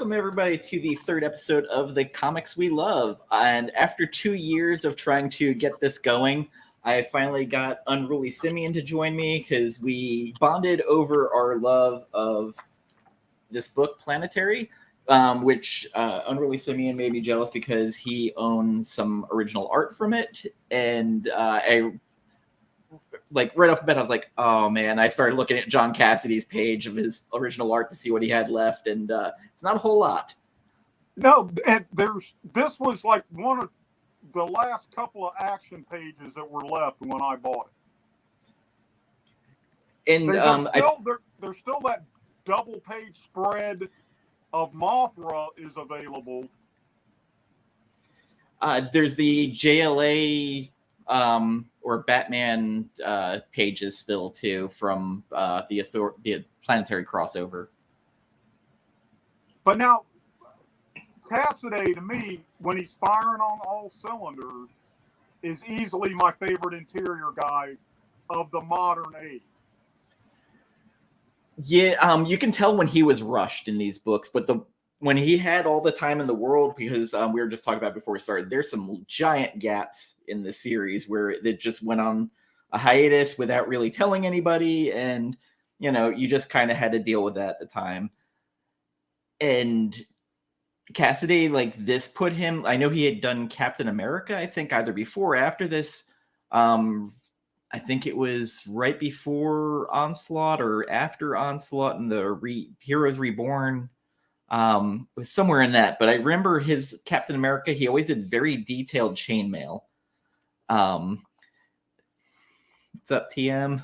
welcome everybody to the third episode of the Comics We Love. And after 2 years of trying to get this going, I finally got Unruly Simian to join me because we bonded over our love of this book, Planetary, which Unruly Simian made me jealous because he owns some original art from it. And right off the bat, I was like, oh man, I started looking at John Cassaday's page of his original art to see what he had left, and it's not a whole lot. No, and this was like one of the last couple of action pages that were left when I bought it. And there's still that double page spread of Mothra is available. There's the JLA or Batman pages still too from the Planetary crossover. But now, Cassaday, to me, when he's firing on all cylinders, is easily my favorite interior guy of the modern age. Yeah, you can tell when he was rushed in these books, but when he had all the time in the world, because we were just talking about before we started, there's some giant gaps in the series where it just went on a hiatus without really telling anybody, and you just kind of had to deal with that at the time. And Cassaday, this put him, I know he had done Captain America, I think either before or after this. I think it was right before Onslaught or after Onslaught and the Heroes Reborn. It was somewhere in that, but I remember his Captain America, he always did very detailed chainmail. What's up, TM?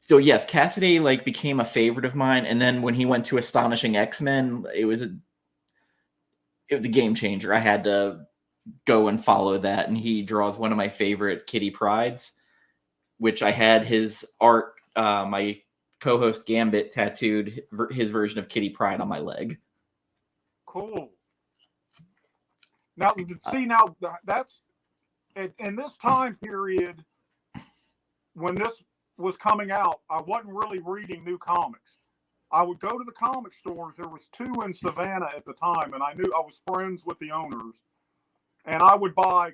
So yes, Cassaday became a favorite of mine, and then when he went to Astonishing X-Men, it was a game changer. I had to go and follow that, and he draws one of my favorite Kitty Prydes, which I had his art, my co-host Gambit tattooed his version of Kitty Pryde on my leg. Cool. Now, that's in this time period when this was coming out, I wasn't really reading new comics. I would go to the comic stores. There was 2 in Savannah at the time, and I knew I was friends with the owners. And I would buy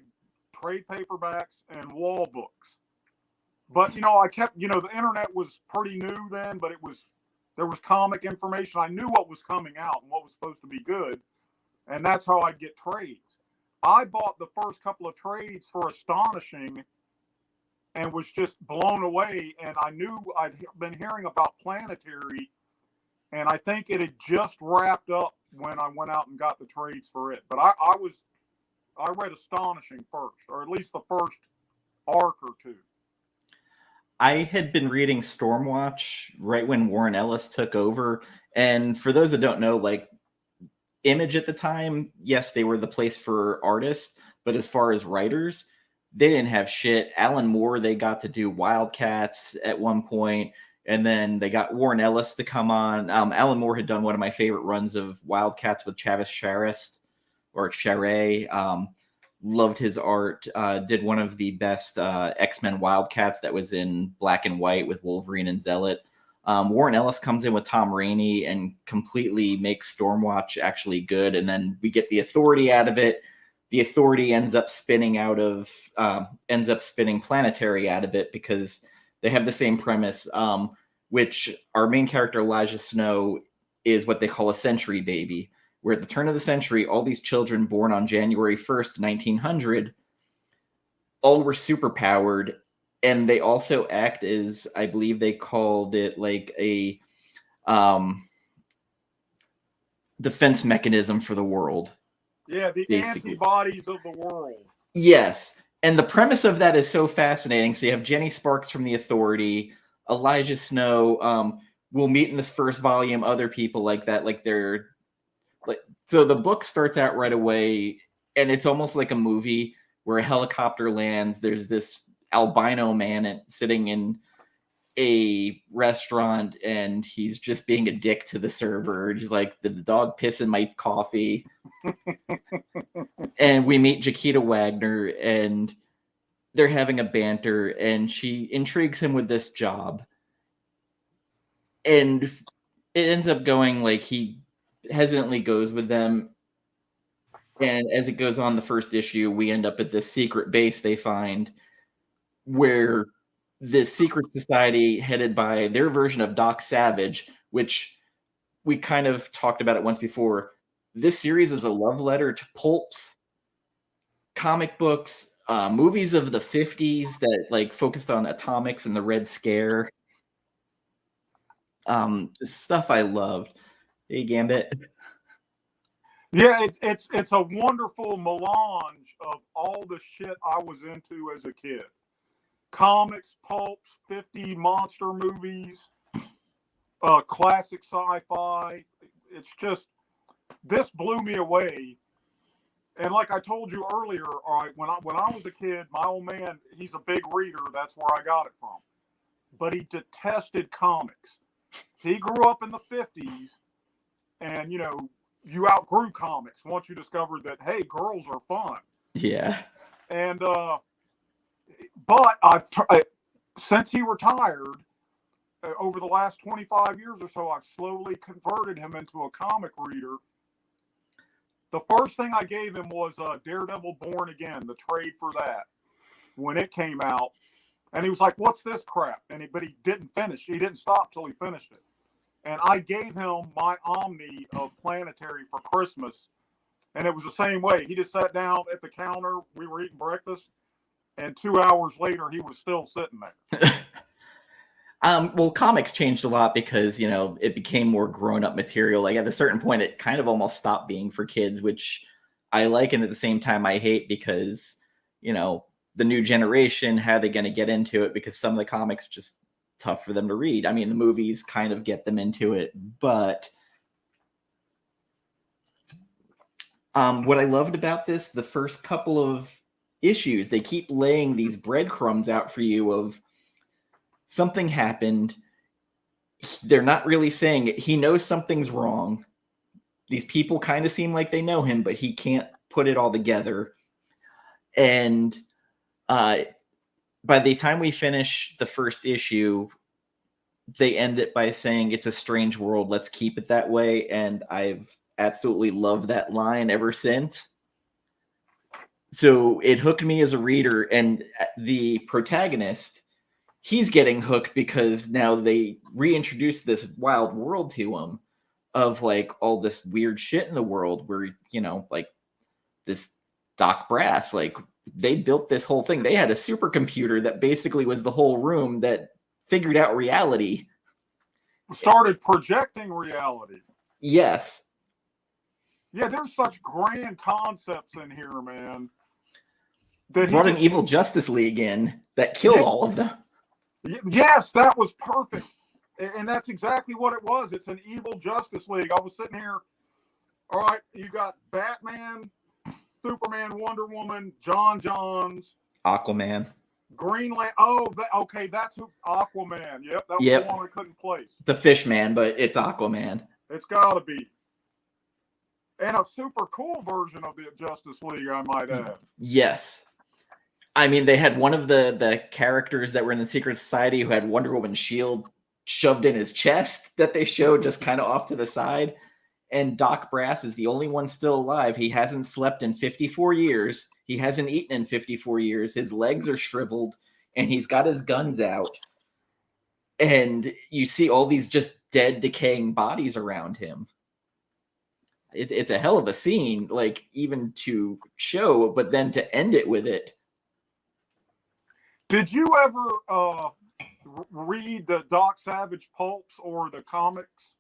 trade paperbacks and wall books. But, I kept, the internet was pretty new then, but there was comic information. I knew what was coming out and what was supposed to be good. And that's how I'd get trades. I bought the first couple of trades for Astonishing and was just blown away. And I knew I'd been hearing about Planetary, and I think it had just wrapped up when I went out and got the trades for it. But I read Astonishing first, or at least the first arc or 2. I had been reading Stormwatch right when Warren Ellis took over. And for those that don't know, Image at the time, yes, they were the place for artists. But as far as writers, they didn't have shit. Alan Moore, they got to do Wildcats at one point. And then they got Warren Ellis to come on. Alan Moore had done one of my favorite runs of Wildcats with Chavis Charest. Or Charest, loved his art, did one of the best X-Men Wildcats that was in black and white with Wolverine and Zealot. Warren Ellis comes in with Tom Rainey and completely makes Stormwatch actually good, and then we get the Authority out of it. The Authority ends up spinning Planetary out of it because they have the same premise, which our main character, Elijah Snow, is what they call a century baby, where at the turn of the century, all these children born on January 1st, 1900, all were superpowered, and they also act as, I believe they called it a defense mechanism for the world. Yeah, the basically. Antibodies of the world. Yes, and the premise of that is so fascinating. So you have Jenny Sparks from the Authority, Elijah Snow. We'll meet in this first volume other people like that, so the book starts out right away, and it's almost like a movie where a helicopter lands. There's this albino man sitting in a restaurant, and he's just being a dick to the server. He's like, did the dog piss in my coffee? And we meet Jaquita Wagner, and they're having a banter, and she intrigues him with this job. And it ends up going like he hesitantly goes with them. And as it goes on, the first issue, we end up at this secret base they find where this secret society headed by their version of Doc Savage, which we kind of talked about it once before. This series is a love letter to pulps, comic books, movies of the 50s that like focused on atomics and the Red Scare. Stuff I loved. Hey, Gambit. Yeah, it's a wonderful melange of all the shit I was into as a kid. Comics, pulps, 50 monster movies, classic sci-fi. It's just, this blew me away. And like I told you earlier, all right, when I was a kid, my old man, he's a big reader. That's where I got it from. But he detested comics. He grew up in the 50s, and you outgrew comics once you discovered that, hey, girls are fun. Yeah. And but since he retired, over the last 25 years or so, I've slowly converted him into a comic reader. The first thing I gave him was Daredevil Born Again, the trade for that, when it came out. And he was like, what's this crap? But he didn't finish. He didn't stop till he finished it. And I gave him my Omni of Planetary for Christmas. And it was the same way. He just sat down at the counter. We were eating breakfast. And 2 hours later, he was still sitting there. Well, comics changed a lot because, it became more grown-up material. Like, at a certain point, it kind of almost stopped being for kids, which I like, and at the same time, I hate because, the new generation, how are they going to get into it? Because some of the comics are just tough for them to read. I mean, the movies kind of get them into it, but what I loved about this, the first couple of issues, they keep laying these breadcrumbs out for you of something happened. They're not really saying it. He knows something's wrong. These people kind of seem like they know him, but he can't put it all together. And by the time we finish the first issue, they end it by saying it's a strange world. Let's keep it that way. And I've absolutely loved that line ever since. So it hooked me as a reader, and the protagonist, he's getting hooked because now they reintroduced this wild world to him of like all this weird shit in the world where, like this Doc Brass, like they built this whole thing. They had a supercomputer that basically was the whole room that figured out reality. Started projecting reality. Yes. Yeah, there's such grand concepts in here, man. Brought an evil Justice League in that killed all of them. Yes, that was perfect. And that's exactly what it was. It's an evil Justice League. I was sitting here, all right, you got Batman, Superman, Wonder Woman, John Johns, Aquaman, Green Lantern. Oh, okay, that's who, Aquaman. Yep, that was the one I couldn't place. The Fishman, but it's Aquaman. It's got to be. And a super cool version of the Justice League, I might add. Yes. I mean, they had one of the characters that were in the Secret Society who had Wonder Woman's shield shoved in his chest that they showed just kind of off to the side. And Doc Brass is the only one still alive. He hasn't slept in 54 years. He hasn't eaten in 54 years. His legs are shriveled, and he's got his guns out. And you see all these just dead, decaying bodies around him. It's a hell of a scene, like, even to show, but then to end it with it. Did you ever read the Doc Savage pulps or the comics?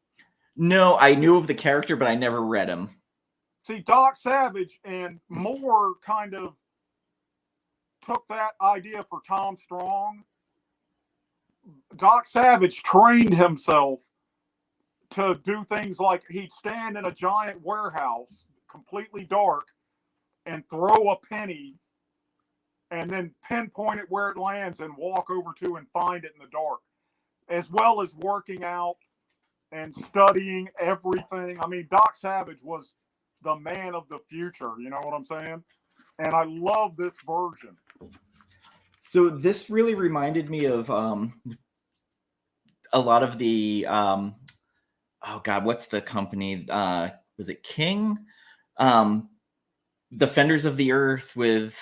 No, I knew of the character, but I never read him. See, Doc Savage and Moore kind of took that idea for Tom Strong. Doc Savage trained himself to do things like he'd stand in a giant warehouse, completely dark, and throw a penny and then pinpoint it where it lands and walk over to and find it in the dark, as well as working out and studying everything. I mean, Doc Savage was the man of the future, you know what I'm saying? And I love this version. So this really reminded me of a lot of the oh God, what's the company? Was it King? Defenders of the Earth with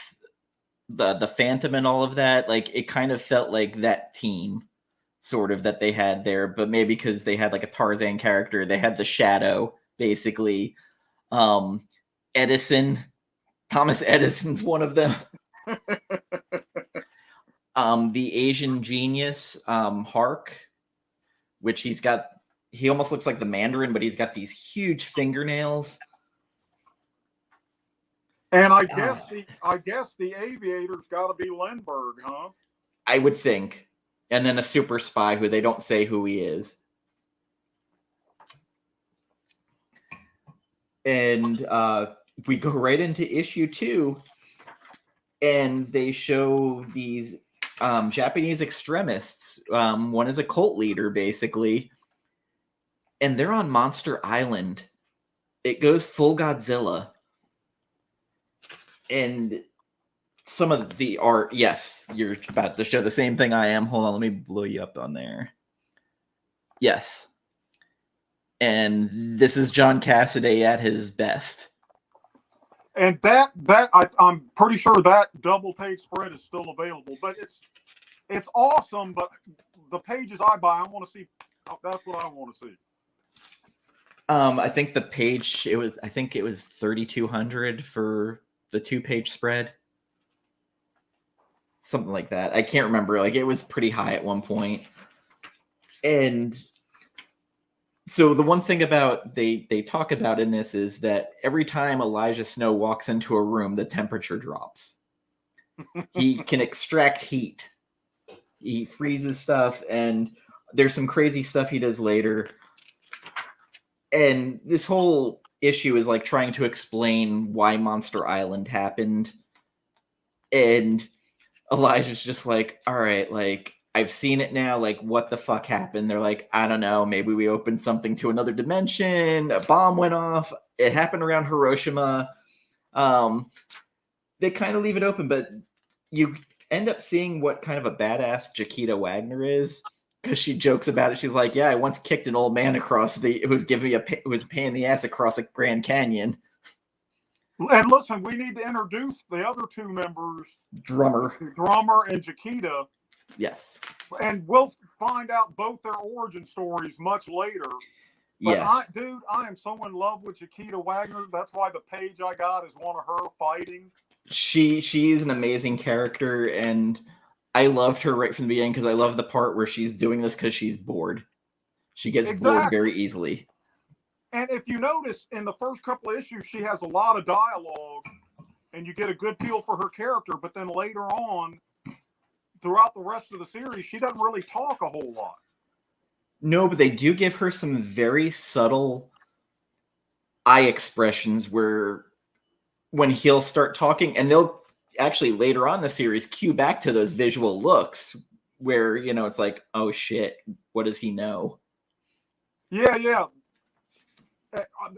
the Phantom and all of that. Like it kind of felt like that team sort of that they had there, but maybe because they had like a Tarzan character, they had the Shadow basically. Edison, Thomas Edison's one of them. The Asian genius, Hark, which he almost looks like the Mandarin, but he's got these huge fingernails. And I guess the aviator's got to be Lindbergh, huh? I would think. And then a super spy who they don't say who he is. And we go right into issue 2, and they show these Japanese extremists. One is a cult leader, basically, and they're on Monster Island. It goes full Godzilla. And some of the art, yes, you're about to show the same thing I am. Hold on, let me blow you up on there. Yes. And this is John Cassaday at his best. And I'm pretty sure that double page spread is still available. But it's awesome. But the pages I buy, I want to see. That's what I want to see. I think the page it was 3,200 for the 2-page spread. Something like that. I can't remember. Like it was pretty high at one point. And so the one thing about they talk about in this is that every time Elijah Snow walks into a room, the temperature drops. He can extract heat. He freezes stuff, and there's some crazy stuff he does later. And this whole issue is like trying to explain why Monster Island happened. And Elijah's just like, all right, like, I've seen it now. Like, what the fuck happened? They're like, I don't know. Maybe we opened something to another dimension. A bomb went off. It happened around Hiroshima. They kind of leave it open, but you end up seeing what kind of a badass Chiquita Wagner is, because she jokes about it. She's like, yeah, I once kicked an old man across who was a pain in the ass across a Grand Canyon. And listen, we need to introduce the other 2 members, Drummer and Chiquita. Yes. And we'll find out both their origin stories much later. But yes. I am so in love with Chiquita Wagner. That's why the page I got is one of her fighting. She's an amazing character, and I loved her right from the beginning because I love the part where she's doing this because she's bored. She gets bored very easily. And if you notice, in the first couple of issues, she has a lot of dialogue, and you get a good feel for her character. But then later on, throughout the rest of the series, she doesn't really talk a whole lot. No, but they do give her some very subtle eye expressions where when he'll start talking, and they'll actually later on in the series cue back to those visual looks where, you know, it's like, oh shit, what does he know? Yeah.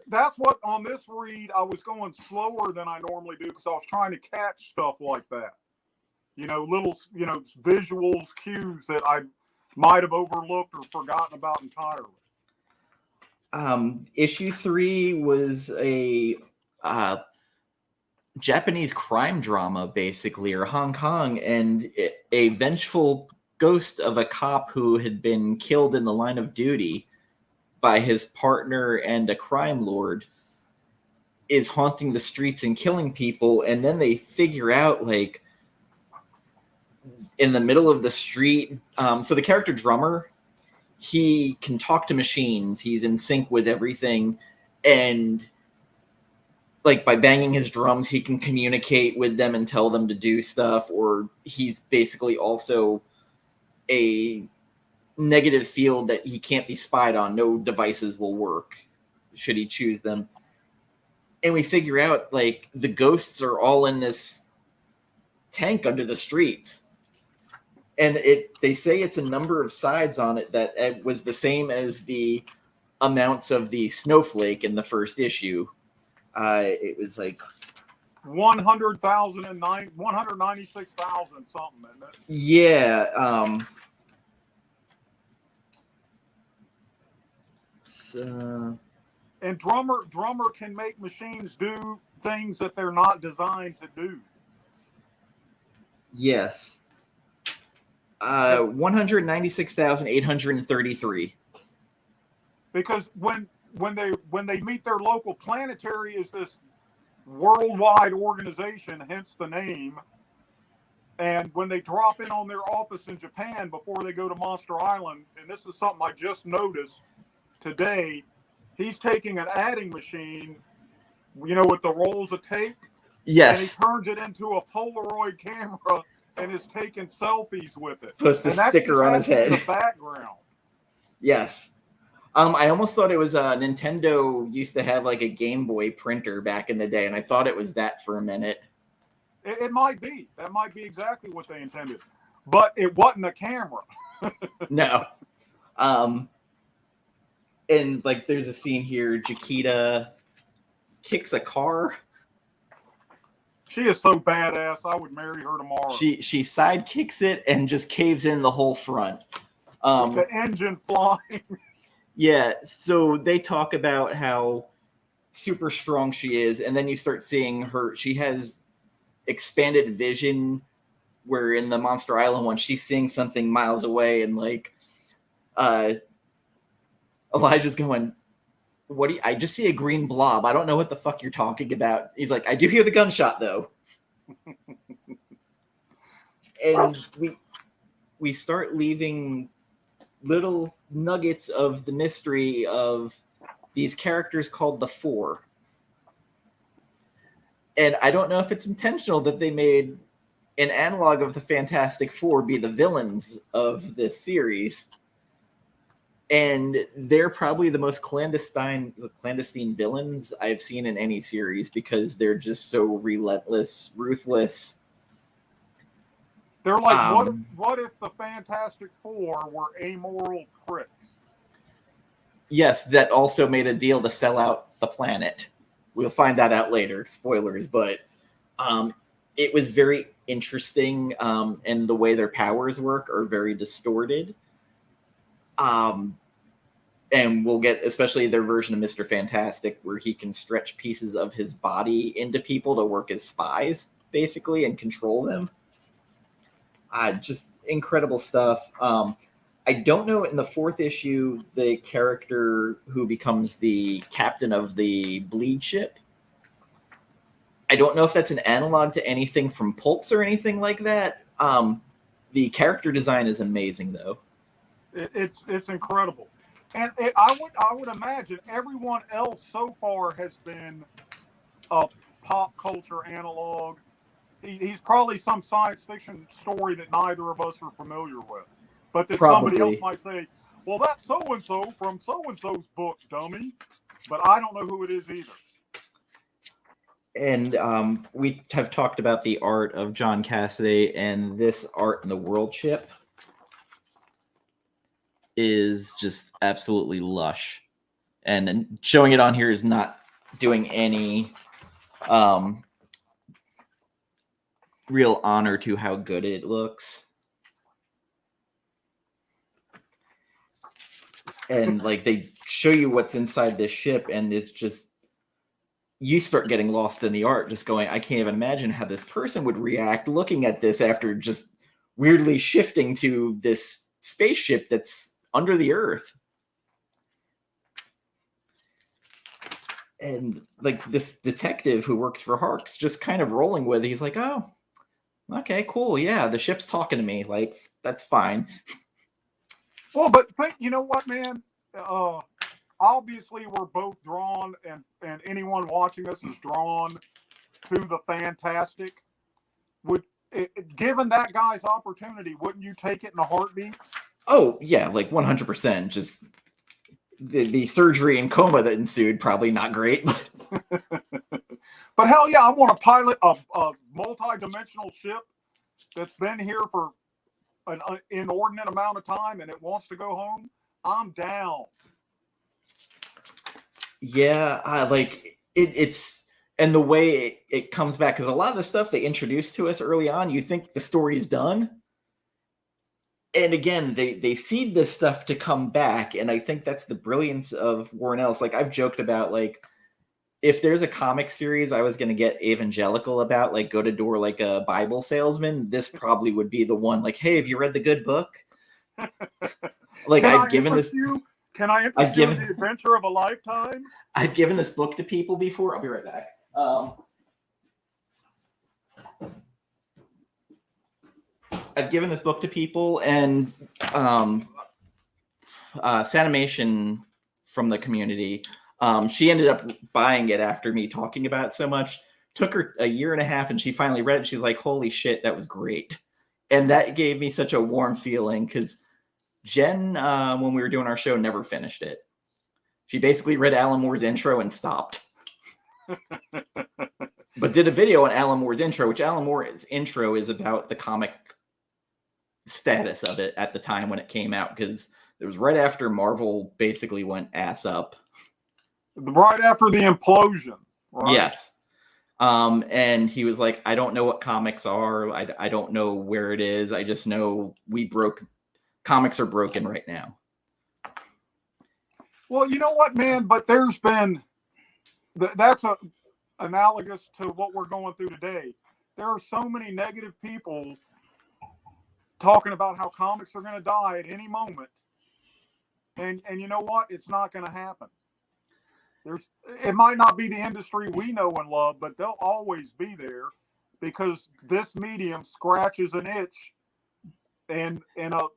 That's what, on this read, I was going slower than I normally do because I was trying to catch stuff like that. You know, little, visuals, cues that I might have overlooked or forgotten about entirely. Issue 3 was a Japanese crime drama, basically, or Hong Kong, and a vengeful ghost of a cop who had been killed in the line of duty by his partner and a crime lord is haunting the streets and killing people. And then they figure out, like, in the middle of the street, so the character Drummer, he can talk to machines. He's in sync with everything. And like by banging his drums, he can communicate with them and tell them to do stuff. Or he's basically also a negative field that he can't be spied on. No devices will work should he choose them. And we figure out, like, the ghosts are all in this tank under the streets. And they say it's a number of sides on it that it was the same as the amounts of the snowflake in the first issue. It was like 196,000 something, isn't it? Yeah. Let's And drummer can make machines do things that they're not designed to do. Yes. 196,833. Because when they meet their local Planetary is this worldwide organization, hence the name. And when they drop in on their office in Japan before they go to Monster Island, and this is something I just noticed today, he's taking an adding machine, with the rolls of tape. Yes. And he turns it into a Polaroid camera and is taking selfies with it. Puts the sticker on his head. In the background. Yes. I almost thought it was Nintendo used to have like a Game Boy printer back in the day, and I thought it was that for a minute. It might be. That might be exactly what they intended. But it wasn't a camera. No. And like there's a scene here, Chiquita kicks a car. She is so badass. I would marry her tomorrow. She side kicks it and just caves in the whole front. With the engine flying. Yeah, so they talk about how super strong she is, and then you start seeing her. She has expanded vision, where in the Monster Island one, she's seeing something miles away, and like Elijah's going, "What do you, I just see a green blob. I don't know what the fuck you're talking about." He's like, "I do hear the gunshot though." And we start leaving little nuggets of the mystery of these characters called the Four. And I don't know if it's intentional that they made an analog of the Fantastic Four be the villains of this series. And they're probably the most clandestine villains I've seen in any series because they're just so relentless, ruthless. They're like, what if the Fantastic Four were amoral pricks? Yes, that also made a deal to sell out the planet. We'll find that out later. Spoilers, but it was very interesting, and the way their powers work are very distorted. And we'll get, especially their version of Mr. Fantastic, where he can stretch pieces of his body into people to work as spies, basically, and control them. Just incredible stuff. I don't know, in the fourth issue, the character who becomes the captain of the Bleed ship, I don't know if that's an analog to anything from Pulps or anything like that. The character design is amazing, though. It's incredible. And I would imagine everyone else so far has been a pop culture analog. He's probably some science fiction story that neither of us are familiar with. But that somebody else might say, well, that's so-and-so from so-and-so's book, dummy. But I don't know who it is either. And we have talked about the art of John Cassaday, and this art in the World Ship is just absolutely lush. And showing it on here is not doing any real honor to how good it looks. And like they show you what's inside this ship, and it's just, you start getting lost in the art, just going, I can't even imagine how this person would react looking at this after just weirdly shifting to this spaceship that's under the earth. And like this detective who works for Harks just kind of rolling with it. He's like, oh, okay, cool. Yeah, the ship's talking to me. Like, that's fine. Well, but you know what, man? Obviously, we're both drawn, and anyone watching us is drawn to the Fantastic. Given that guy's opportunity, wouldn't you take it in a heartbeat? Oh, yeah, like 100%. Just the surgery and coma that ensued, probably not great. But hell yeah, I want to pilot a multi-dimensional ship that's been here for an inordinate amount of time and it wants to go home. I'm down. Yeah, like it's, and the way it comes back, because a lot of the stuff they introduced to us early on, you think the story's done, And again, they seed this stuff to come back, and I think that's the brilliance of Warren Ellis. Like, I've joked about, like, if there's a comic series I was going to get evangelical about, like go to door like a Bible salesman, this probably would be the one. Like, hey, have you read the good book? Like, Can I've I given interest this. you? Can I I've interest you in given. the adventure of a lifetime? I've given this book to people before. I'll be right back. I've given this book to people, and Sanimation from the community, she ended up buying it after me talking about it so much. Took her a year and a half, and she finally read it. She's like, holy shit, that was great. And that gave me such a warm feeling, because Jen, when we were doing our show, never finished it. She basically read Alan Moore's intro and stopped. But did a video on Alan Moore's intro, which Alan Moore's intro is about the comic status of it at the time when it came out, because it was right after Marvel basically went ass up. Right after the implosion. Right? Yes. And he was like, I don't know what comics are. I don't know where it is. I just know comics are broken right now. Well, you know what, man? But there's been, that's analogous to what we're going through today. There are so many negative people talking about how comics are going to die at any moment. And you know what? It's not going to happen. It might not be the industry we know and love, but they'll always be there, because this medium scratches an itch and a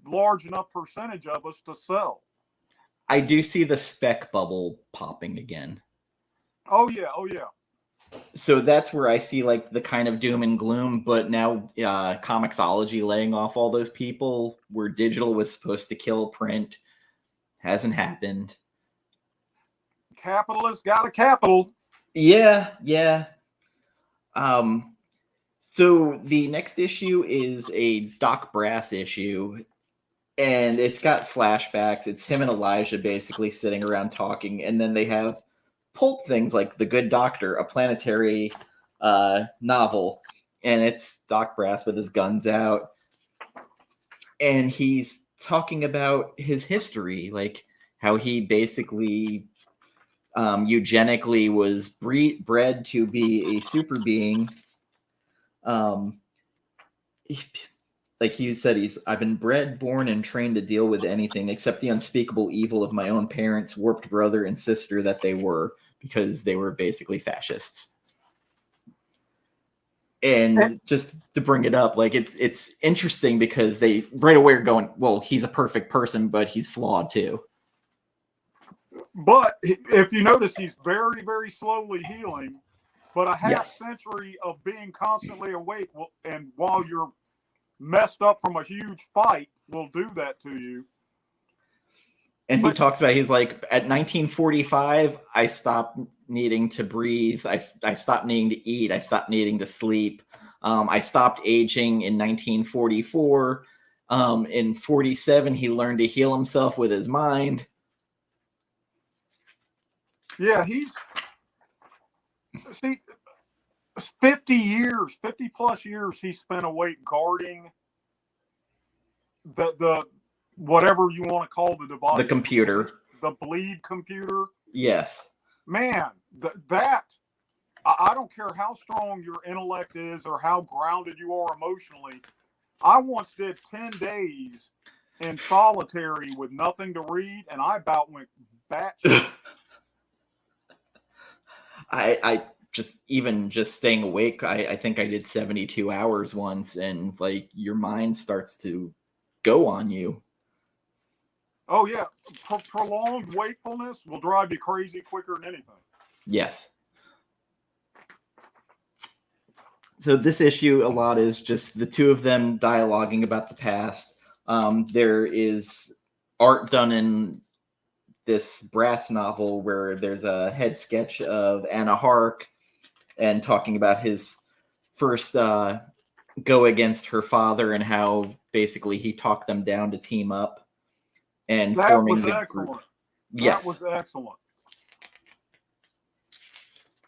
large enough percentage of us to sell. I do see the spec bubble popping again. Oh yeah, oh yeah. So that's where I see like the kind of doom and gloom, but now Comixology laying off all those people, where digital was supposed to kill print, hasn't happened. Capitalists got a capital. Yeah. So the next issue is a Doc Brass issue, and it's got flashbacks. It's him and Elijah basically sitting around talking, and then they have pulp things like The Good Doctor, a Planetary novel, and it's Doc Brass with his guns out, and he's talking about his history, like how he basically eugenically was bred to be a super being. Like he said, I've been bred, born, and trained to deal with anything except the unspeakable evil of my own parents, warped brother and sister that they were, because they were basically fascists. And just to bring it up, like it's interesting because they right away are going, well, he's a perfect person, but he's flawed too. But if you notice, he's very, very slowly healing. But a half century of being constantly awake, and while you're messed up from a huge fight, will do that to you. And he talks about, he's like, at 1945, I stopped needing to breathe. I stopped needing to eat. I stopped needing to sleep. I stopped aging in 1944. In 47, he learned to heal himself with his mind. Yeah, 50 plus years he spent awake guarding the whatever you want to call the device. The computer. The bleed computer. Yes. Man, I don't care how strong your intellect is or how grounded you are emotionally. I once did 10 days in solitary with nothing to read, and I about went batshit. I just staying awake, I think I did 72 hours once, and like your mind starts to go on you. Oh yeah, prolonged wakefulness will drive you crazy quicker than anything. Yes. So this issue a lot is just the two of them dialoguing about the past. There is art done in this Brass novel where there's a head sketch of Anna Hark and talking about his first go against her father and how basically he talked them down to team up and forming the group. Yes. That was excellent.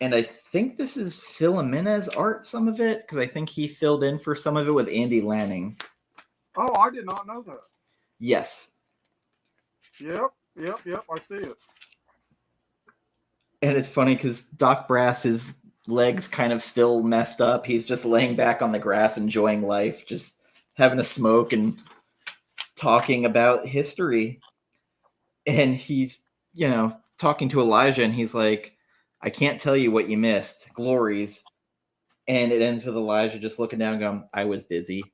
And I think this is Phil Jimenez art, some of it, because I think he filled in for some of it with Andy Lanning. Oh, I did not know that. Yes. Yep. I see it. And it's funny because Doc Brass's legs kind of still messed up. He's just laying back on the grass, enjoying life, just having a smoke and talking about history. And he's, talking to Elijah, and he's like, I can't tell you what you missed. Glories. And it ends with Elijah just looking down and going, I was busy.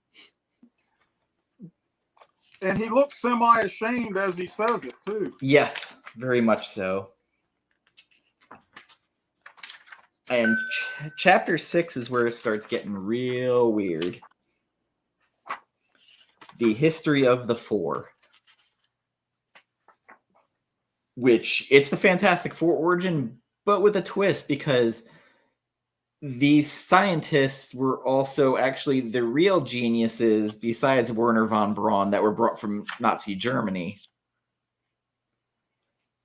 And he looks semi-ashamed as he says it, too. Yes, very much so. And chapter 6 is where it starts getting real weird. The history of the Four. Which, it's the Fantastic Four origin, but with a twist, because these scientists were also actually the real geniuses besides Werner von Braun that were brought from Nazi Germany.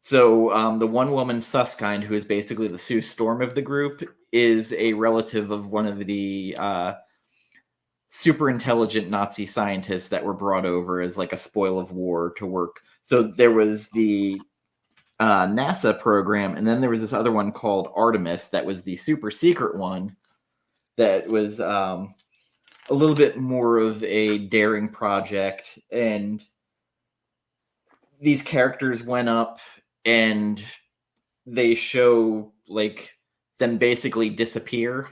So the one woman, Suskind, who is basically the Sue Storm of the group, is a relative of one of the super intelligent Nazi scientists that were brought over as like a spoil of war to work. So there was the NASA program, and then there was this other one called Artemis that was the super secret one that was a little bit more of a daring project. And these characters went up and they show like them basically disappear,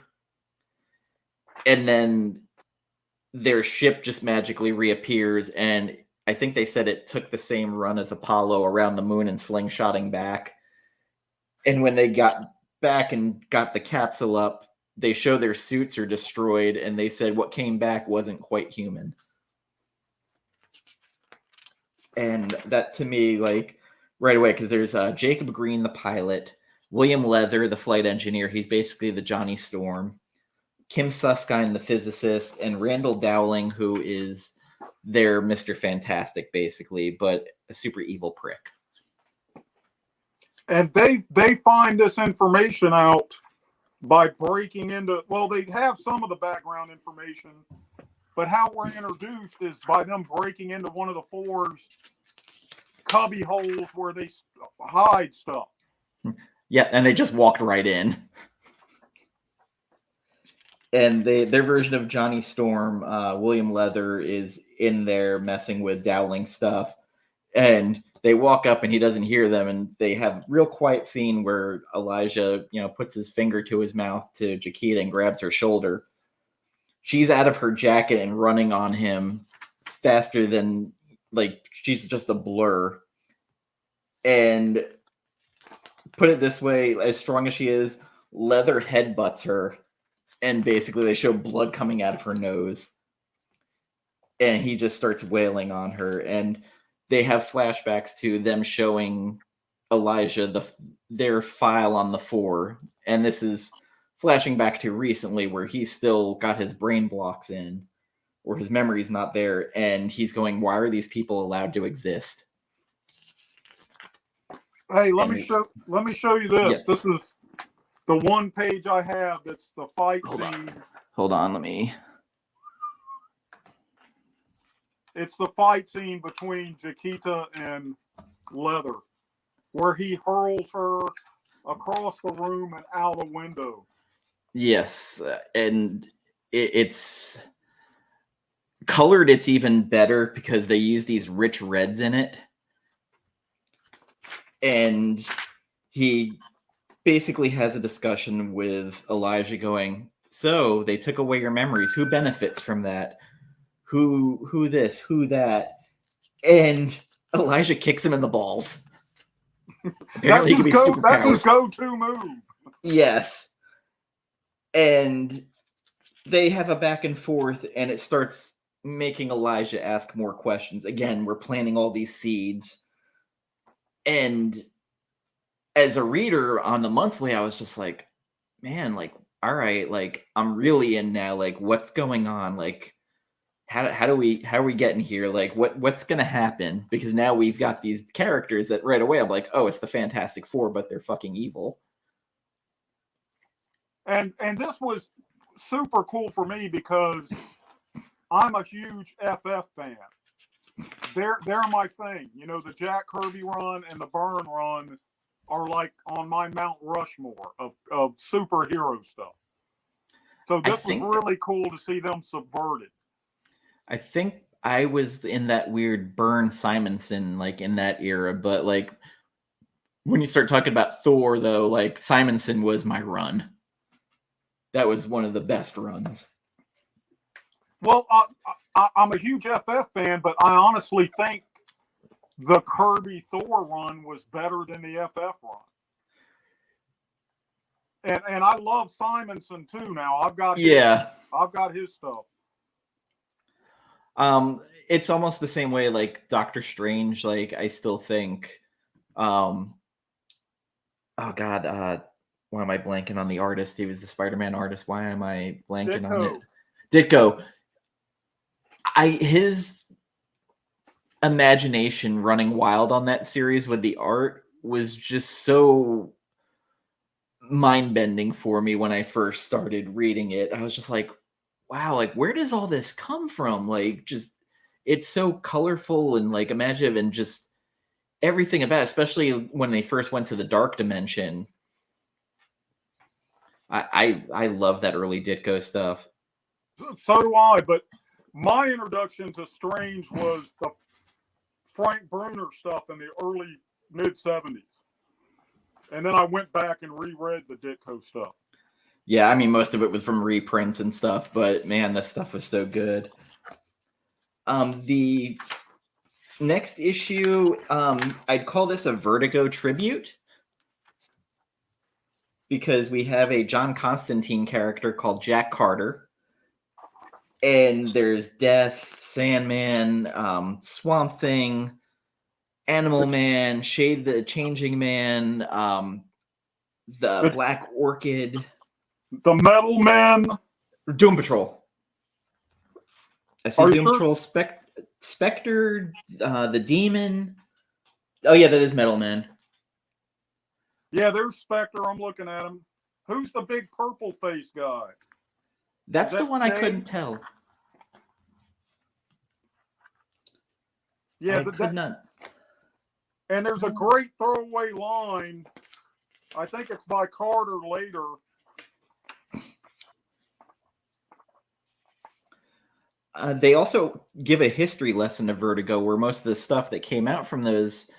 and then their ship just magically reappears, and I think they said it took the same run as Apollo around the moon and slingshotting back. And when they got back and got the capsule up, they show their suits are destroyed, and they said what came back wasn't quite human. And that to me, like, right away, because there's Jacob Green, the pilot, William Leather, the flight engineer. He's basically the Johnny Storm. Kim Suskind, the physicist, and Randall Dowling, who is their Mr. Fantastic, basically, but a super evil prick. And they find this information out by breaking into, well, they have some of the background information, but how we're introduced is by them breaking into one of the Four's cubby holes where they hide stuff. Yeah, and they just walked right in. And their version of Johnny Storm, William Leather, is in there messing with Dowling stuff. And they walk up and he doesn't hear them. And they have a real quiet scene where Elijah, puts his finger to his mouth to Jaquita and grabs her shoulder. She's out of her jacket and running on him faster than, like, she's just a blur. And put it this way, as strong as she is, Leather headbutts her. And basically they show blood coming out of her nose. And he just starts wailing on her. And they have flashbacks to them showing Elijah their file on the Four. And this is flashing back to recently where he's still got his brain blocks in, or his memory's not there. And he's going, why are these people allowed to exist? Hey, let me show you this. Yes. This is the one page I have that's the fight scene. Hold on, let me. It's the fight scene between Jaquita and Leather, where he hurls her across the room and out a window. Yes, and it's colored. It's even better because they use these rich reds in it. And he basically has a discussion with Elijah going, so they took away your memories. Who benefits from that? Who this, who that? And Elijah kicks him in the balls. Apparently that's his go-to move. Yes. And they have a back and forth, and it starts making Elijah ask more questions. Again, we're planting all these seeds. And as a reader on the monthly, I was just like, man, like, all right, like, I'm really in now. Like, what's going on? Like, how are we getting here? Like, what's gonna happen? Because now we've got these characters that right away I'm like, oh, it's the Fantastic Four, but they're fucking evil. And this was super cool for me because I'm a huge FF fan. They're my thing. You know, the Jack Kirby run and the Byrne run are like on my Mount Rushmore of superhero stuff. So this was really cool to see them subverted. I think I was in that weird Byrne Simonson, like in that era, but like when you start talking about Thor, though, like Simonson was my run. That was one of the best runs. Well, I'm a huge FF fan, but I honestly think the Kirby Thor run was better than the FF run. And I love Simonson too. Now I've got his stuff. It's almost the same way like Doctor Strange. Like I still think, oh God, why am I blanking on the artist? He was the Spider-Man artist. Why am I blanking on it? Ditko. His imagination running wild on that series with the art was just so mind-bending for me when I first started reading it. I was just like, wow, like where does all this come from? Like just it's so colorful and like imaginative and just everything about it, especially when they first went to the dark dimension. I love that early Ditko stuff. So do I, but my introduction to Strange was the Frank Bruner stuff in the early mid-70s. And then I went back and reread the Ditko stuff. Yeah, I mean, most of it was from reprints and stuff, but man, that stuff was so good. The next issue, I'd call this a Vertigo tribute because we have a John Constantine character called Jack Carter. And there's Death, Sandman, Swamp Thing, Animal Man, Shade the Changing Man, the Black Orchid, the Metal Men, Doom Patrol. I see Doom Patrol, Spectre, the Demon. Oh yeah, that is Metal Man. Yeah, there's Spectre. I'm looking at him. Who's the big purple face guy? That's the one I couldn't tell. Yeah, I could not. And there's a great throwaway line. I think it's by Carter later. They also give a history lesson to Vertigo, where most of the stuff that came out from those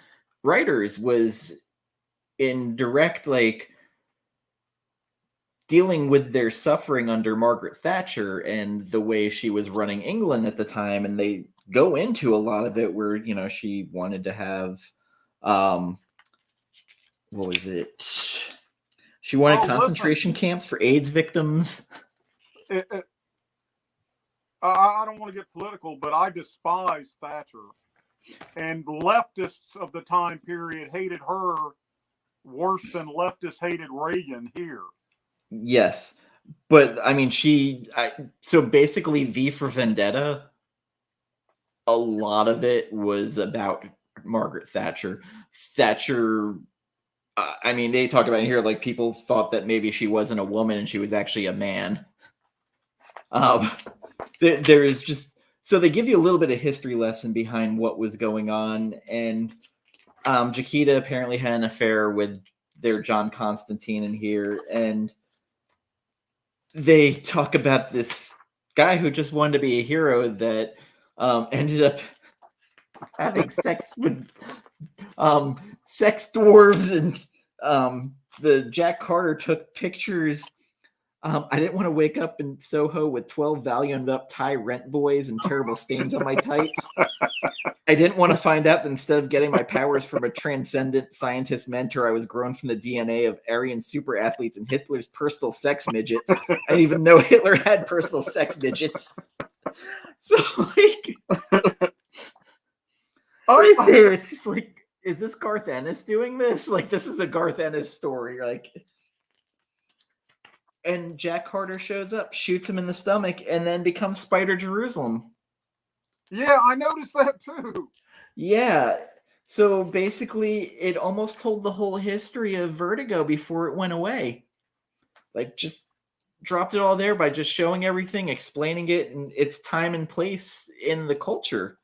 writers was in direct, like, dealing with their suffering under Margaret Thatcher and the way she was running England at the time. And they go into a lot of it where, you know, she wanted to have, what was it? She wanted concentration camps for AIDS victims. I don't want to get political, but I despise Thatcher. And leftists of the time period hated her worse than leftists hated Reagan here. Yes. But, I mean, so basically V for Vendetta, a lot of it was about Margaret Thatcher. I mean, they talk about it here, like, people thought that maybe she wasn't a woman and she was actually a man. There is just, so they give you a little bit of history lesson behind what was going on. And Jaquita apparently had an affair with their John Constantine in here. And they talk about this guy who just wanted to be a hero that ended up having sex with sex dwarves. And the Jack Carter took pictures. I didn't want to wake up in Soho with 12 Valiumed up Thai rent boys and terrible stains on my tights. I didn't want to find out that instead of getting my powers from a transcendent scientist mentor, I was grown from the DNA of Aryan super athletes and Hitler's personal sex midgets. I didn't even know Hitler had personal sex midgets. So, like, right there, it's just like, is this Garth Ennis doing this? Like, this is a Garth Ennis story. Like, and Jack Carter shows up, shoots him in the stomach, and then becomes Spider Jerusalem. Yeah, I noticed that too. Yeah. So basically, it almost told the whole history of Vertigo before it went away. Like, just dropped it all there by just showing everything, explaining it, and its time and place in the culture.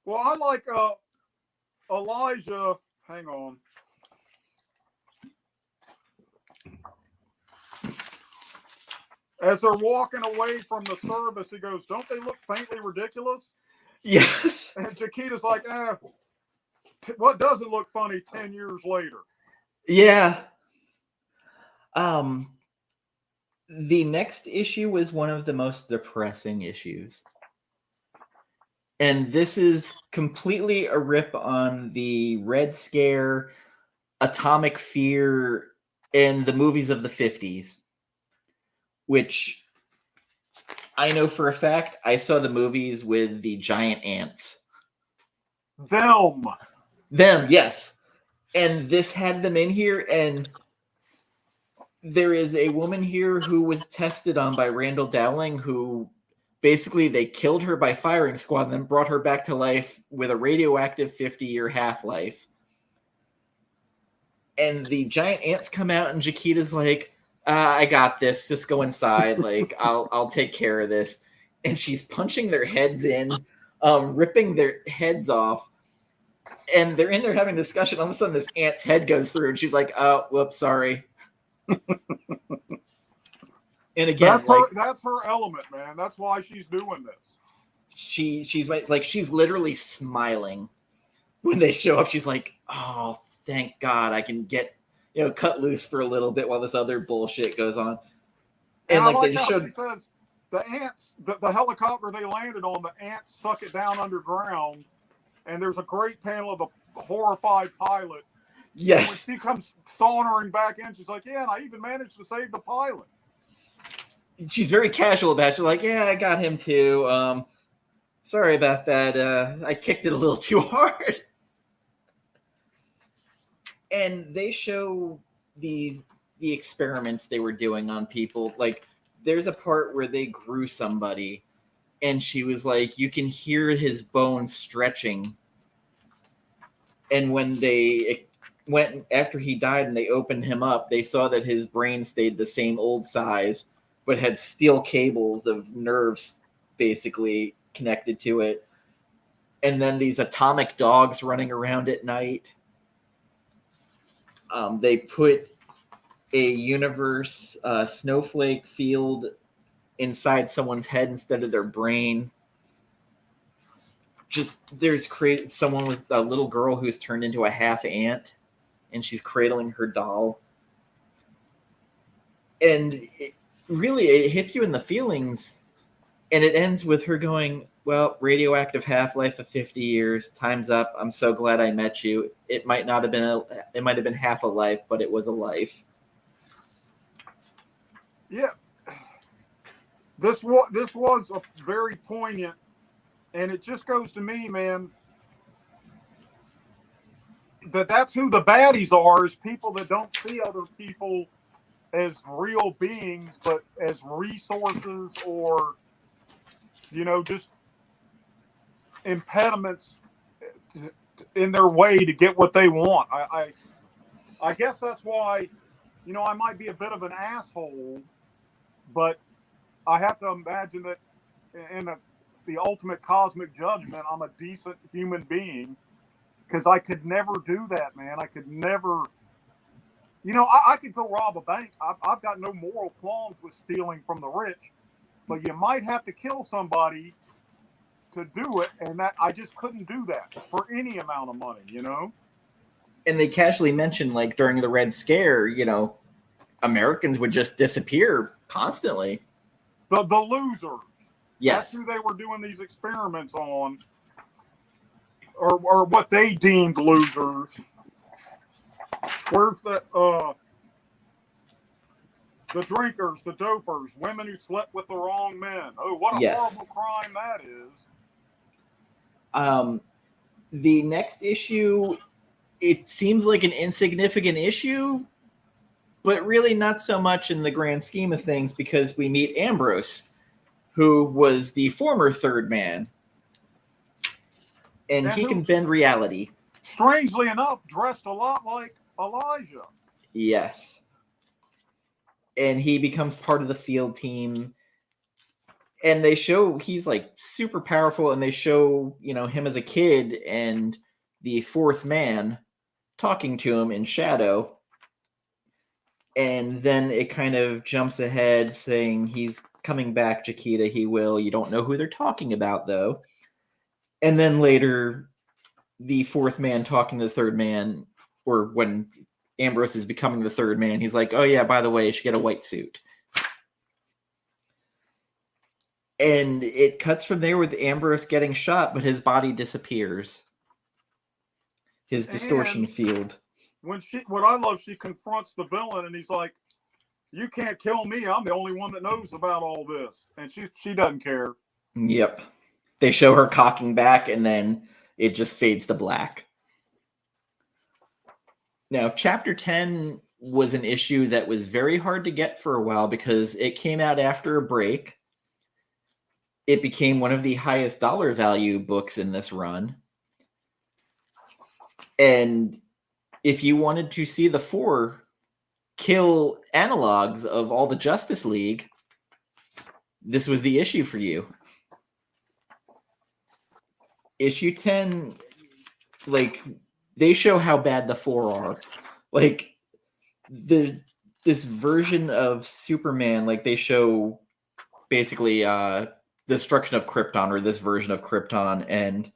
Well, I like Elijah. Hang on. As they're walking away from the service, he goes, "Don't they look faintly ridiculous?" Yes. And Chiquita's like, what doesn't look funny 10 years later? Yeah. The next issue was one of the most depressing issues. And this is completely a rip on the Red Scare, Atomic Fear, and the movies of the 50s, which I know for a fact I saw the movies with the giant ants. Them, yes. And this had them in here, and there is a woman here who was tested on by Randall Dowling, who basically they killed her by firing squad and then brought her back to life with a radioactive 50-year half-life. And the giant ants come out, and Chiquita's like, I got this. Just go inside. Like, I'll take care of this. And she's punching their heads in, ripping their heads off. And they're in there having a discussion. All of a sudden, this ant's head goes through, and she's like, "Oh, whoops, sorry." And again, that's her element, man. That's why she's doing this. She's like, she's literally smiling when they show up. She's like, "Oh, thank God, I can get cut loose for a little bit while this other bullshit goes on." And like they just showed. She says the ants, the helicopter they landed on, the ants suck it down underground. And there's a great panel of the horrified pilot. Yes. And when she comes sauntering back in, she's like, "Yeah, and I even managed to save the pilot." She's very casual about it. She's like, "Yeah, I got him too. Sorry about that. I kicked it a little too hard." And they show the experiments they were doing on people. Like, there's a part where they grew somebody, and she was like, you can hear his bones stretching. And when they went after he died and they opened him up, they saw that his brain stayed the same old size, but had steel cables of nerves basically connected to it. And then these atomic dogs running around at night. They put a universe snowflake field inside someone's head instead of their brain. Just there's someone with a little girl who's turned into a half ant, and she's cradling her doll. And it hits you in the feelings, and it ends with her going, "Well, radioactive half-life of 50 years, time's up. I'm so glad I met you. It might have been half a life, but it was a life." Yeah. This was a very poignant, and it just goes to me, man, that's who the baddies are, is people that don't see other people as real beings, but as resources or, just impediments in their way to get what they want. I guess that's why, I might be a bit of an asshole, but I have to imagine that in the ultimate cosmic judgment, I'm a decent human being, because I could never do that, man. I could never, I could go rob a bank. I've got no moral qualms with stealing from the rich, but you might have to kill somebody to do it, and that I just couldn't do that for any amount of money, And they casually mentioned, like, during the Red Scare, Americans would just disappear constantly. The losers. Yes. That's who they were doing these experiments on, or what they deemed losers. Where's that? The drinkers, the dopers, women who slept with the wrong men. Oh, what a horrible crime that is. The next issue, it seems like an insignificant issue, but really not so much in the grand scheme of things, because we meet Ambrose, who was the former Third Man. And he can bend reality. Strangely enough, dressed a lot like Elijah. Yes. and he becomes part of the field team. And they show he's like super powerful, and they show, you know, him as a kid and the fourth man talking to him in shadow. And then it kind of jumps ahead saying he's coming back, Chiquita, he will. You don't know who they're talking about, though. And then later, the fourth man talking to the third man, or when Ambrose is becoming the third man, he's like, oh yeah, by the way, you should get a white suit. And it cuts from there with Ambrose getting shot, but his body disappears. His distortion field. What I love, she confronts the villain, and he's like, "You can't kill me. I'm the only one that knows about all this," and she doesn't care. Yep. They show her cocking back, and then it just fades to black. Now, Chapter 10 was an issue that was very hard to get for a while because it came out after a break. It became one of the highest dollar value books in this run. And if you wanted to see the 4 kill analogs of all the Justice League, this was the issue for you. Issue 10, like, they show how bad the 4 are. Like, this version of Superman, like, they show basically the destruction of Krypton, or this version of Krypton, and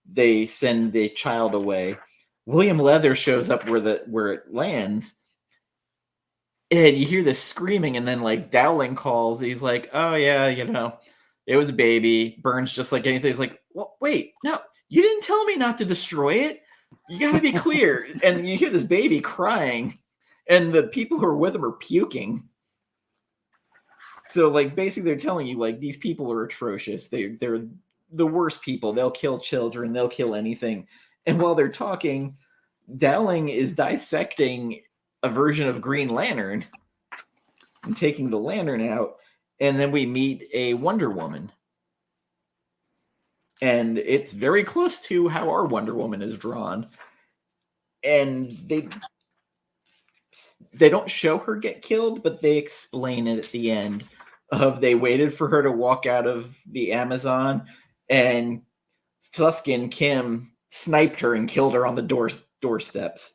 they send the child away. William Leather shows up where it lands, and you hear this screaming, and then like Dowling calls. He's like, "Oh yeah, you know, it was a baby, burns just like anything." He's like, "Well, wait, no, you didn't tell me not to destroy it. You got to be clear." And you hear this baby crying, and the people who are with him are puking. So like basically, they're telling you like these people are atrocious. They're the worst people. They'll kill children. They'll kill anything. And while they're talking, Dowling is dissecting a version of Green Lantern and taking the lantern out. And then we meet a Wonder Woman. And it's very close to how our Wonder Woman is drawn. And they don't show her get killed, but they explain it at the end of they waited for her to walk out of the Amazon, and Suskin Kim sniped her and killed her on the doorsteps.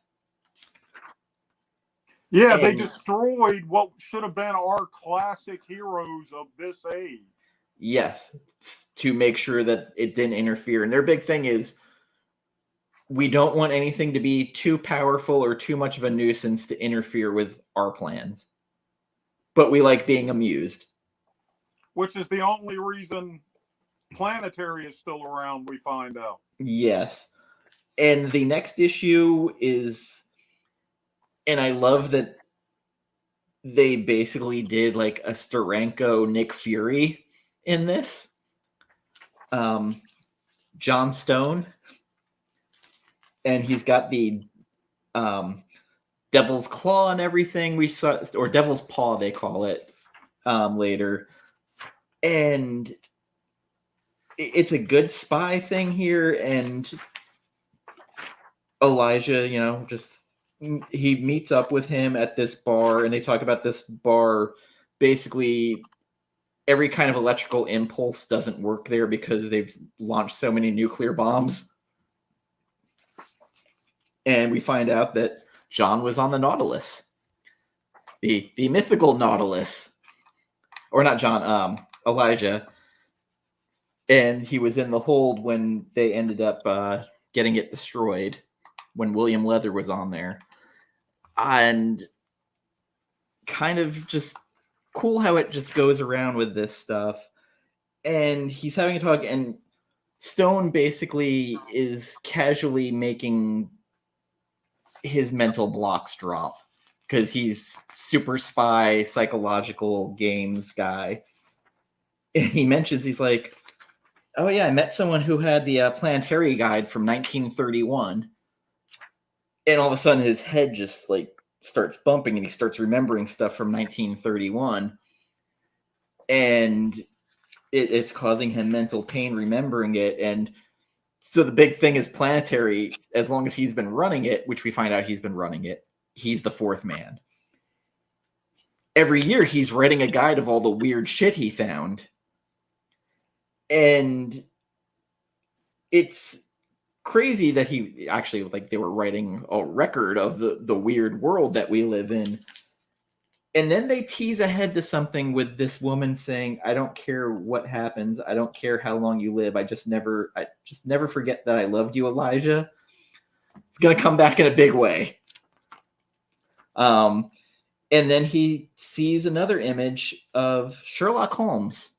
Yeah, they destroyed what should have been our classic heroes of this age. Yes, to make sure that it didn't interfere. And their big thing is, we don't want anything to be too powerful or too much of a nuisance to interfere with our plans. But we like being amused. Which is the only reason Planetary is still around, we find out. Yes. And the next issue is, and I love that they basically did like a Steranko Nick Fury in this. John Stone. And he's got the Devil's Claw and everything we saw, or Devil's Paw, they call it later. And it's a good spy thing here. And Elijah, you know, just he meets up with him at this bar, and they talk about this bar. Basically, every kind of electrical impulse doesn't work there because they've launched so many nuclear bombs. And we find out that John was on the Nautilus, the mythical Nautilus, or not John, Elijah, and he was in the hold when they ended up getting it destroyed, when William Leather was on there. And kind of just cool how it just goes around with this stuff. And he's having a talk, and Stone basically is casually making his mental blocks drop because he's super spy, psychological games guy. And he mentions, he's like, "Oh yeah, I met someone who had the Planetary guide from 1931. And all of a sudden his head just like starts bumping, and he starts remembering stuff from 1931. And it's causing him mental pain remembering it. And so the big thing is Planetary, as long as he's been running it, which we find out he's been running it, he's the fourth man. every year he's writing a guide of all the weird shit he found. And it's crazy that he actually, like, they were writing a record of the weird world that we live in. And then they tease ahead to something with this woman saying, I don't care what happens. I don't care how long you live. I just never forget that I loved you, Elijah. It's going to come back in a big way. And then he sees another image of Sherlock Holmes.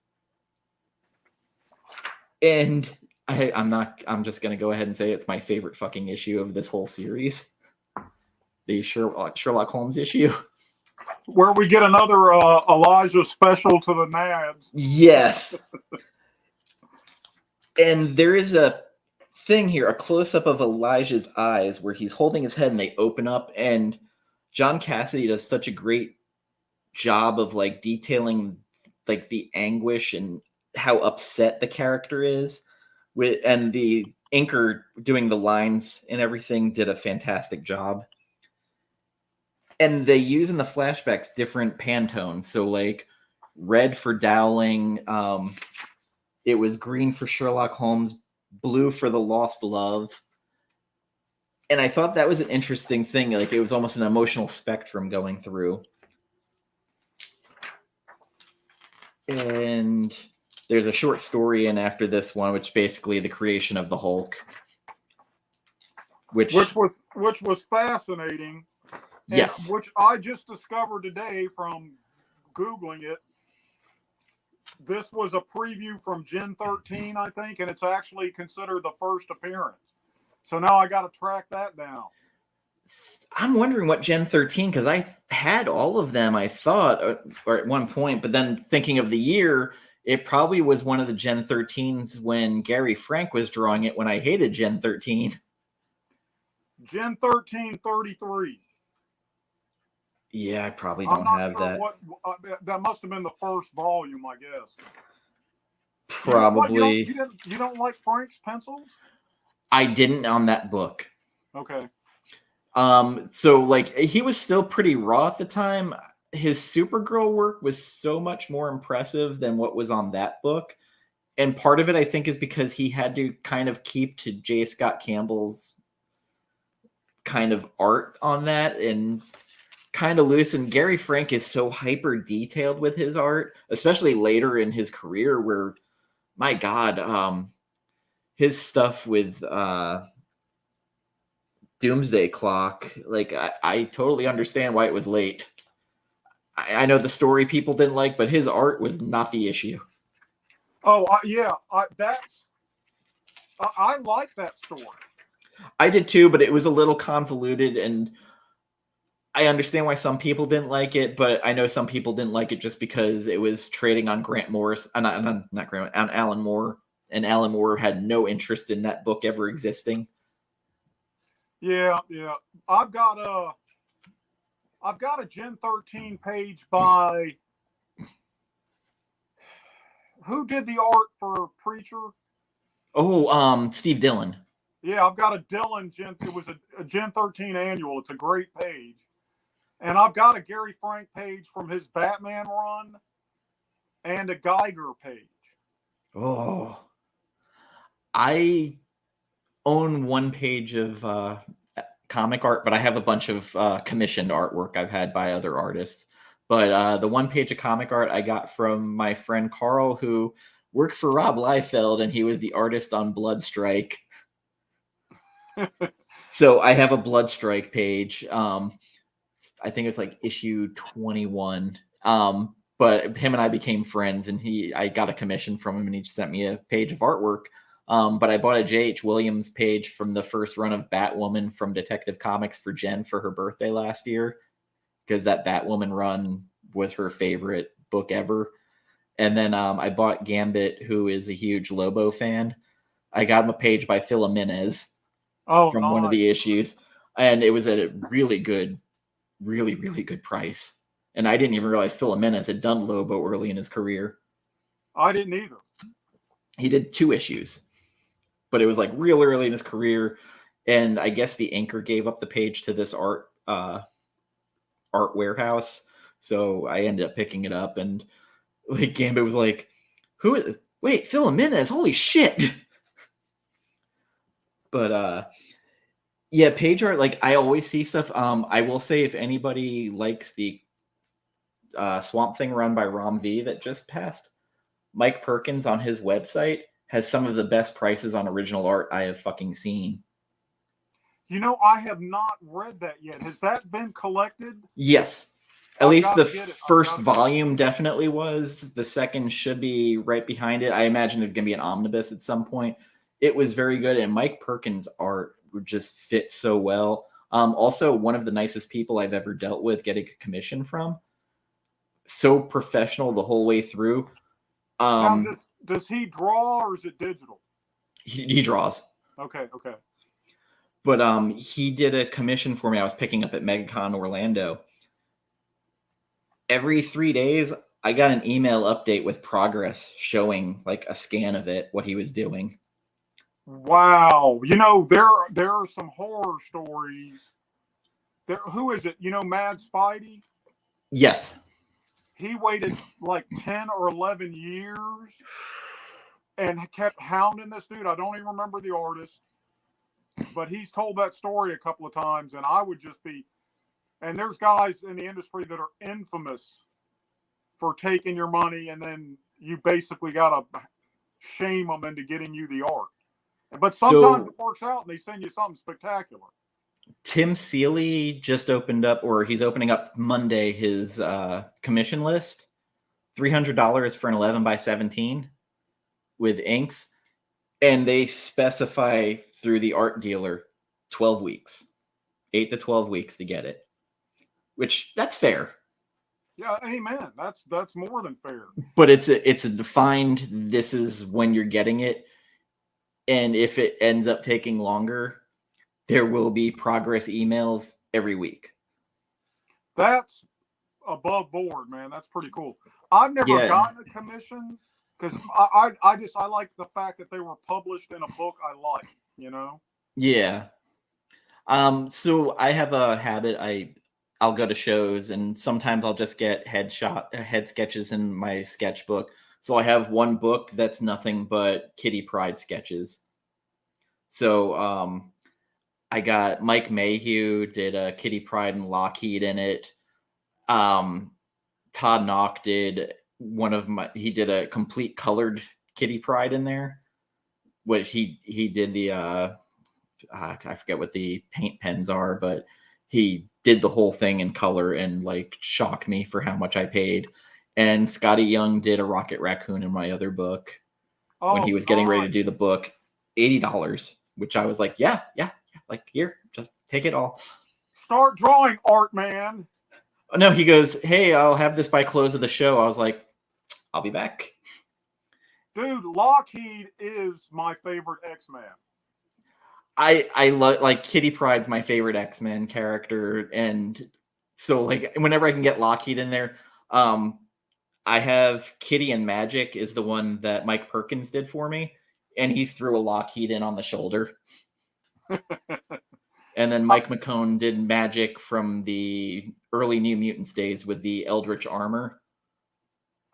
And I'm just going to go ahead and say it's my favorite fucking issue of this whole series. The Sherlock Holmes issue. Where we get another Elijah special to the Nads. Yes. And there is a thing here, a close-up of Elijah's eyes where he's holding his head and they open up, and John Cassaday does such a great job of like detailing like the anguish and how upset the character is with, and the inker doing the lines and everything did a fantastic job. And they use in the flashbacks different Pantones. So like red for Dowling, it was green for Sherlock Holmes, blue for the Lost Love. And I thought that was an interesting thing. Like it was almost an emotional spectrum going through. And there's a short story in after this one, which basically the creation of the Hulk. Which was fascinating. Yes. Which I just discovered today from Googling it. This was a preview from Gen 13, I think, and it's actually considered the first appearance. So now I got to track that down. I'm wondering what Gen 13, because I had all of them, I thought, or at one point, but then thinking of the year, it probably was one of the Gen 13s when Gary Frank was drawing it when I hated Gen 13. Gen 13, 33. Yeah, I probably don't have that. That must have been the first volume, I guess. Probably. You don't like Frank's pencils? I didn't on that book. Okay. So like he was still pretty raw at the time. His Supergirl work was so much more impressive than what was on that book. And part of it, I think, is because he had to kind of keep to J. Scott Campbell's kind of art on that and kind of loose. And Gary Frank is so hyper detailed with his art, especially later in his career, where, my God, his stuff with Doomsday Clock, like I totally understand why it was late. I know the story people didn't like, but his art was not the issue. Oh, yeah, I like that story. I did too, but it was a little convoluted, and I understand why some people didn't like it, but I know some people didn't like it just because it was trading on Grant Morris, not Grant, on Alan Moore, and Alan Moore had no interest in that book ever existing. Yeah. I've got a Gen 13 page by who did the art for Preacher? Oh, Steve Dillon. Yeah, I've got a Dillon it was a Gen 13 annual. It's a great page. And I've got a Gary Frank page from his Batman run and a Geiger page. Oh. I own one page of comic art, but I have a bunch of commissioned artwork I've had by other artists. But the one page of comic art I got from my friend Carl, who worked for Rob Liefeld, and he was the artist on Bloodstrike. So I have a Bloodstrike page. I think it's like issue 21. But him and I became friends, and I got a commission from him, and he sent me a page of artwork. But I bought a J.H. Williams page from the first run of Batwoman from Detective Comics for Jen for her birthday last year, because that Batwoman run was her favorite book ever. And then I bought Gambit, who is a huge Lobo fan. I got him a page by Phil Jimenez from one of the issues, and it was at a really good price. And I didn't even realize Phil Jimenez had done Lobo early in his career. I didn't either. He did 2 issues, but it was like real early in his career. And I guess the inker gave up the page to this art warehouse. So I ended up picking it up, and like Gambit was like, "Who is? Wait, Phil Jimenez! Holy shit!" But yeah, page art. Like I always see stuff. I will say if anybody likes the Swamp Thing run by Rom V that just passed, Mike Perkins on his website has some of the best prices on original art I have fucking seen. You know, I have not read that yet. Has that been collected? Yes. At I've least the gotta get it. first volume definitely was. The second should be right behind it. I imagine there's going to be an omnibus at some point. It was very good, and Mike Perkins' art would just fit so well. Also, one of the nicest people I've ever dealt with getting a commission from. So professional the whole way through. Now, does he draw or is it digital? He draws. Okay. But he did a commission for me. I was picking up at MegaCon Orlando. Every 3 days, I got an email update with progress showing like a scan of it, what he was doing. Wow. You know, there are some horror stories. Who is it? You know, Mad Spidey? Yes. He waited like 10 or 11 years and kept hounding this dude. I don't even remember the artist, but he's told that story a couple of times, and I would just be. And there's guys in the industry that are infamous for taking your money, and then you basically got to shame them into getting you the art. But sometimes it works out, and they send you something spectacular. Tim Seeley just opened up, or he's opening up Monday, his commission list. $300 for an 11 by 17 with inks. And they specify through the art dealer 12 weeks, 8 to 12 weeks to get it, which that's fair. Yeah, amen. That's more than fair. But it's a defined, this is when you're getting it. And if it ends up taking longer, there will be progress emails every week. That's above board, man. That's pretty cool. I've never gotten a commission because I like the fact that they were published in a book I like, you know? Yeah. So I have a habit. I'll go to shows, and sometimes I'll just get head sketches in my sketchbook. So I have one book that's nothing but Kitty Pryde sketches. So I got Mike Mayhew did a Kitty Pryde and Lockheed in it. Todd Knock did he did a complete colored Kitty Pryde in there. What he did the I forget what the paint pens are, but he did the whole thing in color and like shocked me for how much I paid. And Scotty Young did a Rocket Raccoon in my other book when he was getting ready to do the book, $80, which I was like, yeah, like here, just take it all. Start drawing, art man. No, he goes, hey, I'll have this by close of the show. I was like, I'll be back. Dude, Lockheed is my favorite X-Man. I love, like, Kitty Pryde's my favorite X-Men character, and so like whenever I can get Lockheed in there, I have Kitty and Magic is the one that Mike Perkins did for me, and he threw a Lockheed in on the shoulder. And then Mike McCone did Magic from the early New Mutants days with the Eldritch armor.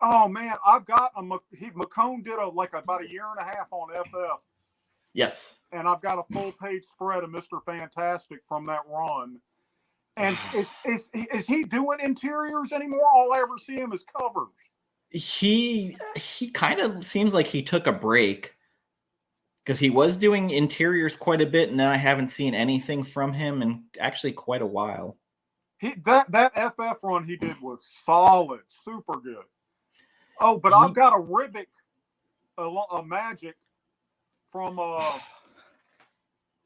Oh man, I've got McCone did about a year and a half on FF. Yes. And I've got a full page spread of Mr. Fantastic from that run. And is he doing interiors anymore? All I ever see him is covers. He kind of seems like he took a break, because he was doing interiors quite a bit, and now I haven't seen anything from him in actually quite a while. That FF run he did was solid, super good. Oh, but I've got a Ribic, a Magic from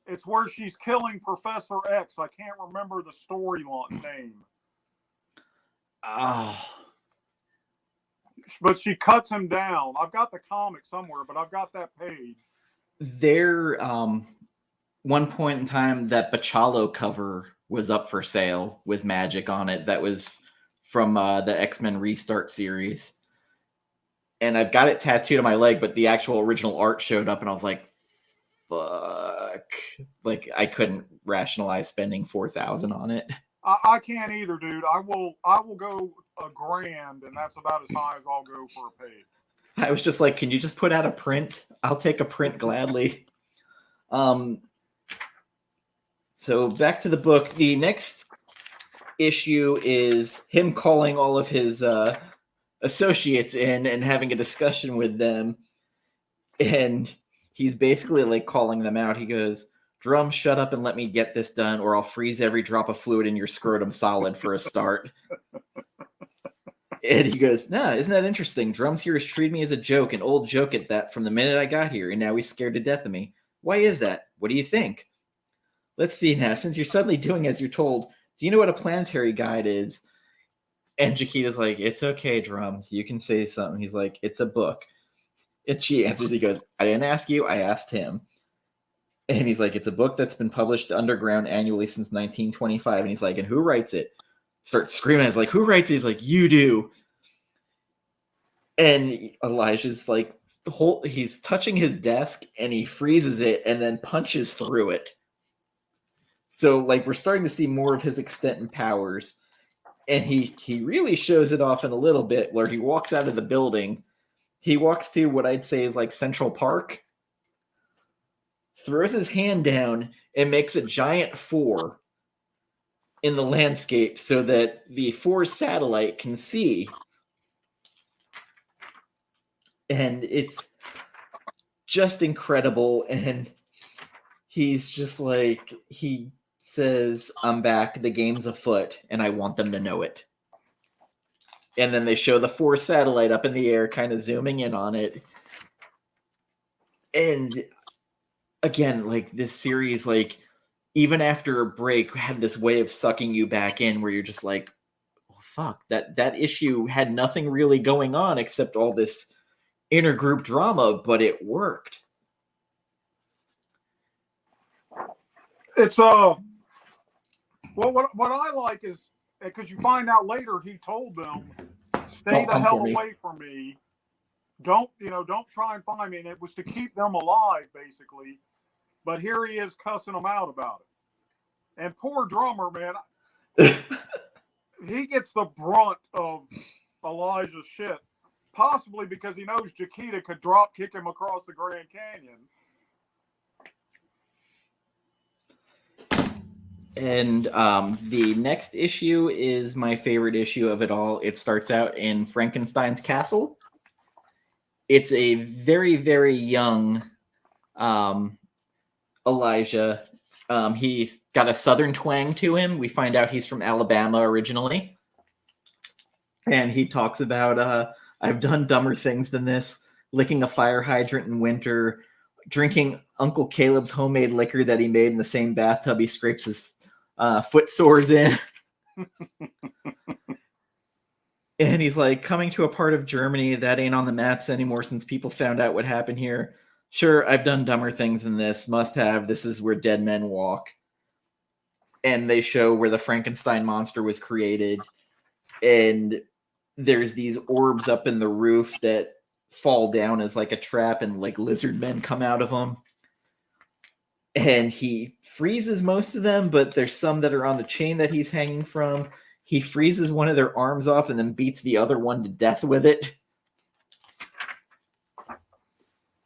it's where she's killing Professor X. I can't remember the storyline name. But she cuts him down. I've got the comic somewhere, but I've got that page. There, one point in time, that Bachalo cover was up for sale with Magic on it. That was from the X-Men Restart series. And I've got it tattooed on my leg, but the actual original art showed up, and I was like, fuck. Like, I couldn't rationalize spending $4,000 on it. I can't either, dude. I will go $1,000,000, and that's about as high as I'll go for a page. I was just like, can you just put out a print? I'll take a print gladly. So back to the book. The next issue is him calling all of his associates in and having a discussion with them. And he's basically like calling them out. He goes, Drum, shut up and let me get this done, or I'll freeze every drop of fluid in your scrotum solid for a start. And he goes, nah, isn't that interesting? Drums here has treated me as a joke, an old joke at that, from the minute I got here, and now he's scared to death of me. Why is that? What do you think? Let's see now. Since you're suddenly doing as you're told, do you know what a planetary guide is? And Chiquita's like, it's okay, Drums. You can say something. He's like, it's a book. And she answers, he goes, I didn't ask you, I asked him. And he's like, it's a book that's been published underground annually since 1925. And he's like, and who writes it? Starts screaming. He's like, who writes it? He's like, you do. And Elijah's like, he's touching his desk and he freezes it and then punches through it. So like we're starting to see more of his extent and powers. And he really shows it off in a little bit where he walks out of the building. He walks to what I'd say is like Central Park, throws his hand down and makes a giant 4 in the landscape so that the 4 satellite can see. And it's just incredible. And he's just like, he says, I'm back, the game's afoot, and I want them to know it. And then they show the 4 satellite up in the air, kind of zooming in on it. And again, like this series, like even after a break, had this way of sucking you back in where you're just like, oh, fuck, that issue had nothing really going on except all this intergroup drama, but it worked. It's well, what I like is because you find out later he told them, stay the hell away from me. Don't try and find me. And it was to keep them alive, basically. But here he is cussing them out about it. And poor Drummer, man, he gets the brunt of Elijah's shit. Possibly because he knows Chiquita could drop kick him across the Grand Canyon. And the next issue is my favorite issue of it all. It starts out in Frankenstein's castle. It's a very, very young Elijah. He's got a southern twang to him. We find out he's from Alabama originally. And he talks about, I've done dumber things than this, licking a fire hydrant in winter, drinking Uncle Caleb's homemade liquor that he made in the same bathtub he scrapes his foot sores in. And he's like, coming to a part of Germany that ain't on the maps anymore since people found out what happened here. Sure, I've done dumber things than this. Must have. This is where dead men walk. And they show where the Frankenstein monster was created. And there's these orbs up in the roof that fall down as like a trap, and like lizard men come out of them. And he freezes most of them, but there's some that are on the chain that he's hanging from. He freezes one of their arms off and then beats the other one to death with it.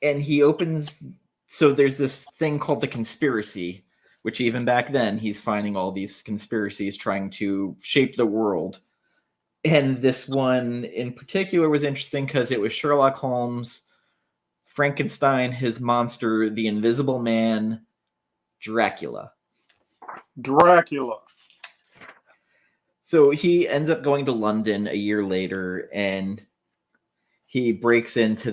And he opens... So there's this thing called the conspiracy, which even back then, he's finding all these conspiracies trying to shape the world. And this one in particular was interesting because it was Sherlock Holmes, Frankenstein, his monster, the Invisible Man, Dracula. So he ends up going to London a year later, and he breaks into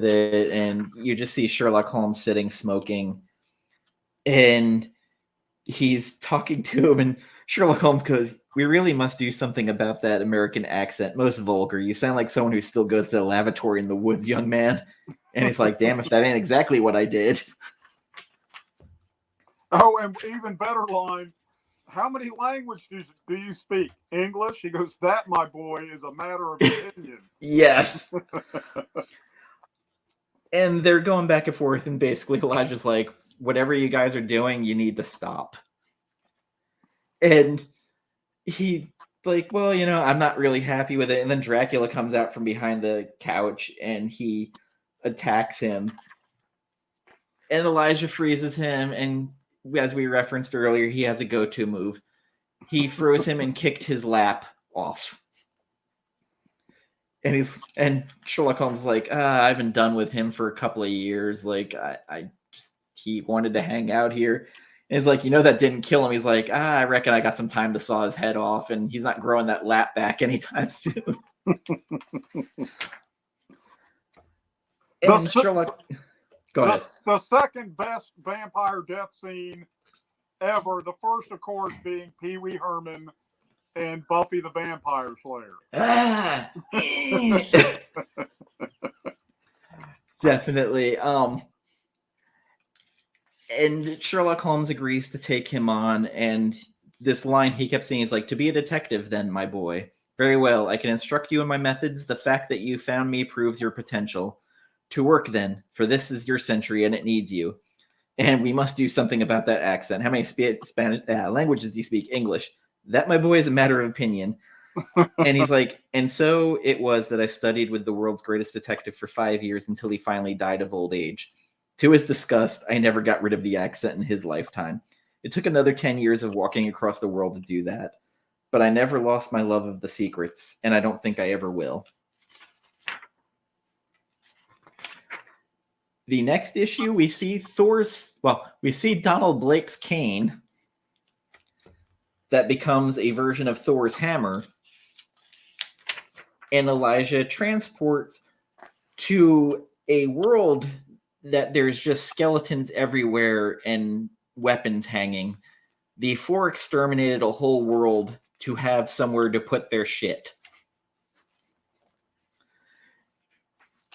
and you just see Sherlock Holmes sitting smoking, and he's talking to him, and Sherlock Holmes goes, we really must do something about that American accent. Most vulgar. You sound like someone who still goes to the lavatory in the woods, young man. And he's like, damn, if that ain't exactly what I did. Oh, and even better line, how many languages do you speak? English? He goes, that, my boy, is a matter of opinion. Yes. And they're going back and forth, and basically Elijah's like, whatever you guys are doing, you need to stop. And he like, well, I'm not really happy with it. And then Dracula comes out from behind the couch and he attacks him. And Elijah freezes him. And as we referenced earlier, he has a go-to move. He froze him and kicked his lap off. And Sherlock Holmes is like, I've been done with him for a couple of years. Like, he wanted to hang out here. And he's like, that didn't kill him. He's like, I reckon I got some time to saw his head off, and he's not growing that lap back anytime soon. Sherlock, go ahead. The second best vampire death scene ever. The first, of course, being Pee Wee Herman and Buffy the Vampire Slayer. Definitely. And Sherlock Holmes agrees to take him on, and this line he kept saying is like, to be a detective then, my boy. Very well, I can instruct you in my methods. The fact that you found me proves your potential. To work then, for this is your century and it needs you. And we must do something about that accent. How many Spanish languages do you speak? English. That, my boy, is a matter of opinion. And he's like, and so it was that I studied with the world's greatest detective for 5 years until he finally died of old age. To his disgust, I never got rid of the accent in his lifetime. It took another 10 years of walking across the world to do that. But I never lost my love of the secrets, and I don't think I ever will. The next issue, we see Donald Blake's cane that becomes a version of Thor's hammer. And Elijah transports to a world that there's just skeletons everywhere and weapons hanging. The Four exterminated a whole world to have somewhere to put their shit.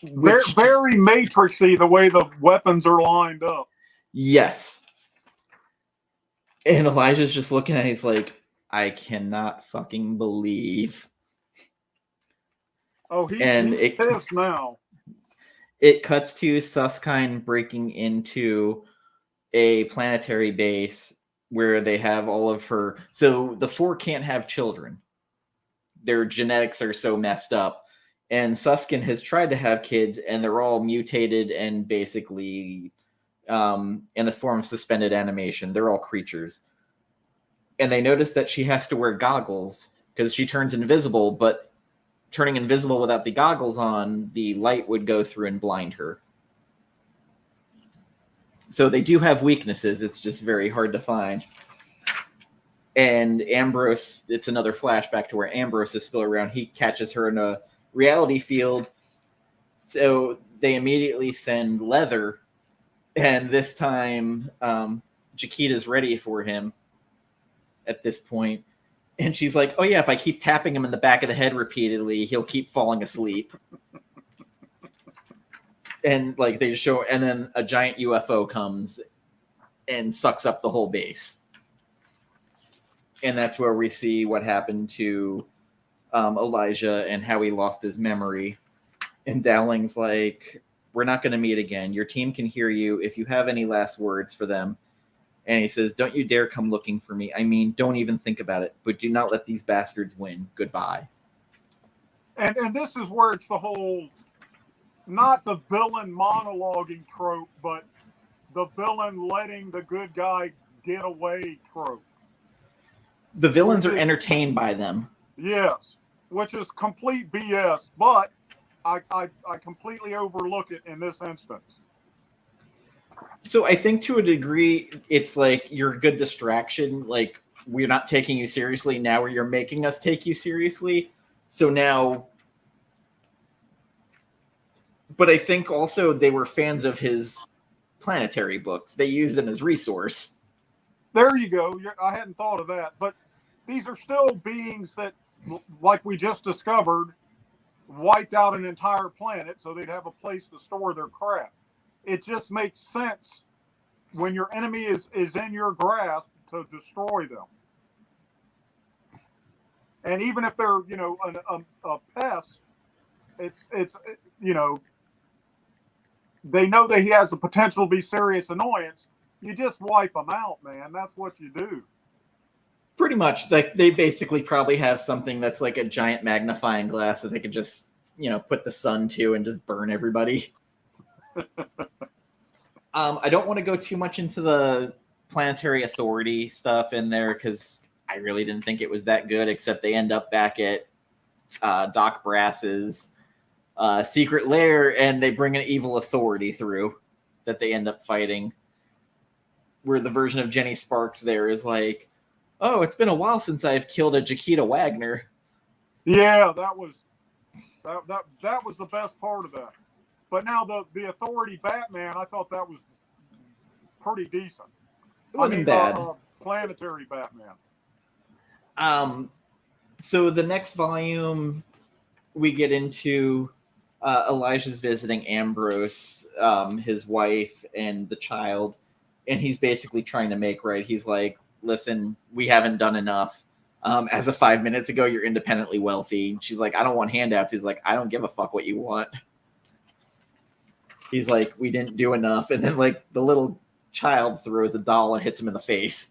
Very Matrixy, the way the weapons are lined up. Yes. And Elijah's just looking at it, he's like, I cannot fucking believe. Oh, he's pissed now. It cuts to Susskind breaking into a planetary base where they have all of her... So the Four can't have children. Their genetics are so messed up. And Susskind has tried to have kids, and they're all mutated and basically in a form of suspended animation. They're all creatures. And they notice that she has to wear goggles because she turns invisible, but turning invisible without the goggles on, the light would go through and blind her. So they do have weaknesses. It's just very hard to find. And Ambrose, it's another flashback to where Ambrose is still around. He catches her in a reality field. So they immediately send Leather. And this time, Chiquita's ready for him at this point. And she's like, oh yeah, if I keep tapping him in the back of the head repeatedly, he'll keep falling asleep. And like they just show, and then a giant UFO comes and sucks up the whole base. And that's where we see what happened to Elijah and how he lost his memory. And Dowling's like, we're not going to meet again. Your team can hear you if you have any last words for them. And he says, don't you dare come looking for me. I mean, don't even think about it. But do not let these bastards win. Goodbye. And this is where it's the whole, not the villain monologuing trope, but the villain letting the good guy get away trope. The villains are entertained by them. Yes, which is complete BS. But I completely overlook it in this instance. So I think to a degree, it's like you're a good distraction. Like, we're not taking you seriously now, where you're making us take you seriously. So now, but I think also they were fans of his Planetary books. They used them as resource. There you go. I hadn't thought of that. But these are still beings that, like we just discovered, wiped out an entire planet so they'd have a place to store their crap. It just makes sense when your enemy is in your grasp to destroy them. And even if they're, a pest, it's they know that he has the potential to be serious annoyance. You just wipe them out, man. That's what you do. Pretty much. Like they basically probably have something that's like a giant magnifying glass that they could just, put the sun to and just burn everybody. I don't want to go too much into the Planetary Authority stuff in there because I really didn't think it was that good, except they end up back at Doc Brass's secret lair, and they bring an evil authority through that they end up fighting, where the version of Jenny Sparks there is like, oh, it's been a while since I've killed a Jaquita Wagner. Yeah, that was the best part of that. But now the Authority Batman, I thought that was pretty decent. It wasn't bad. Planetary Batman. So the next volume, we get into Elijah's visiting Ambrose, his wife, and the child, and he's basically trying to make right. He's like, listen, we haven't done enough. As of 5 minutes ago, you're independently wealthy. She's like, I don't want handouts. He's like, I don't give a fuck what you want. He's like, we didn't do enough. And then like the little child throws a doll and hits him in the face.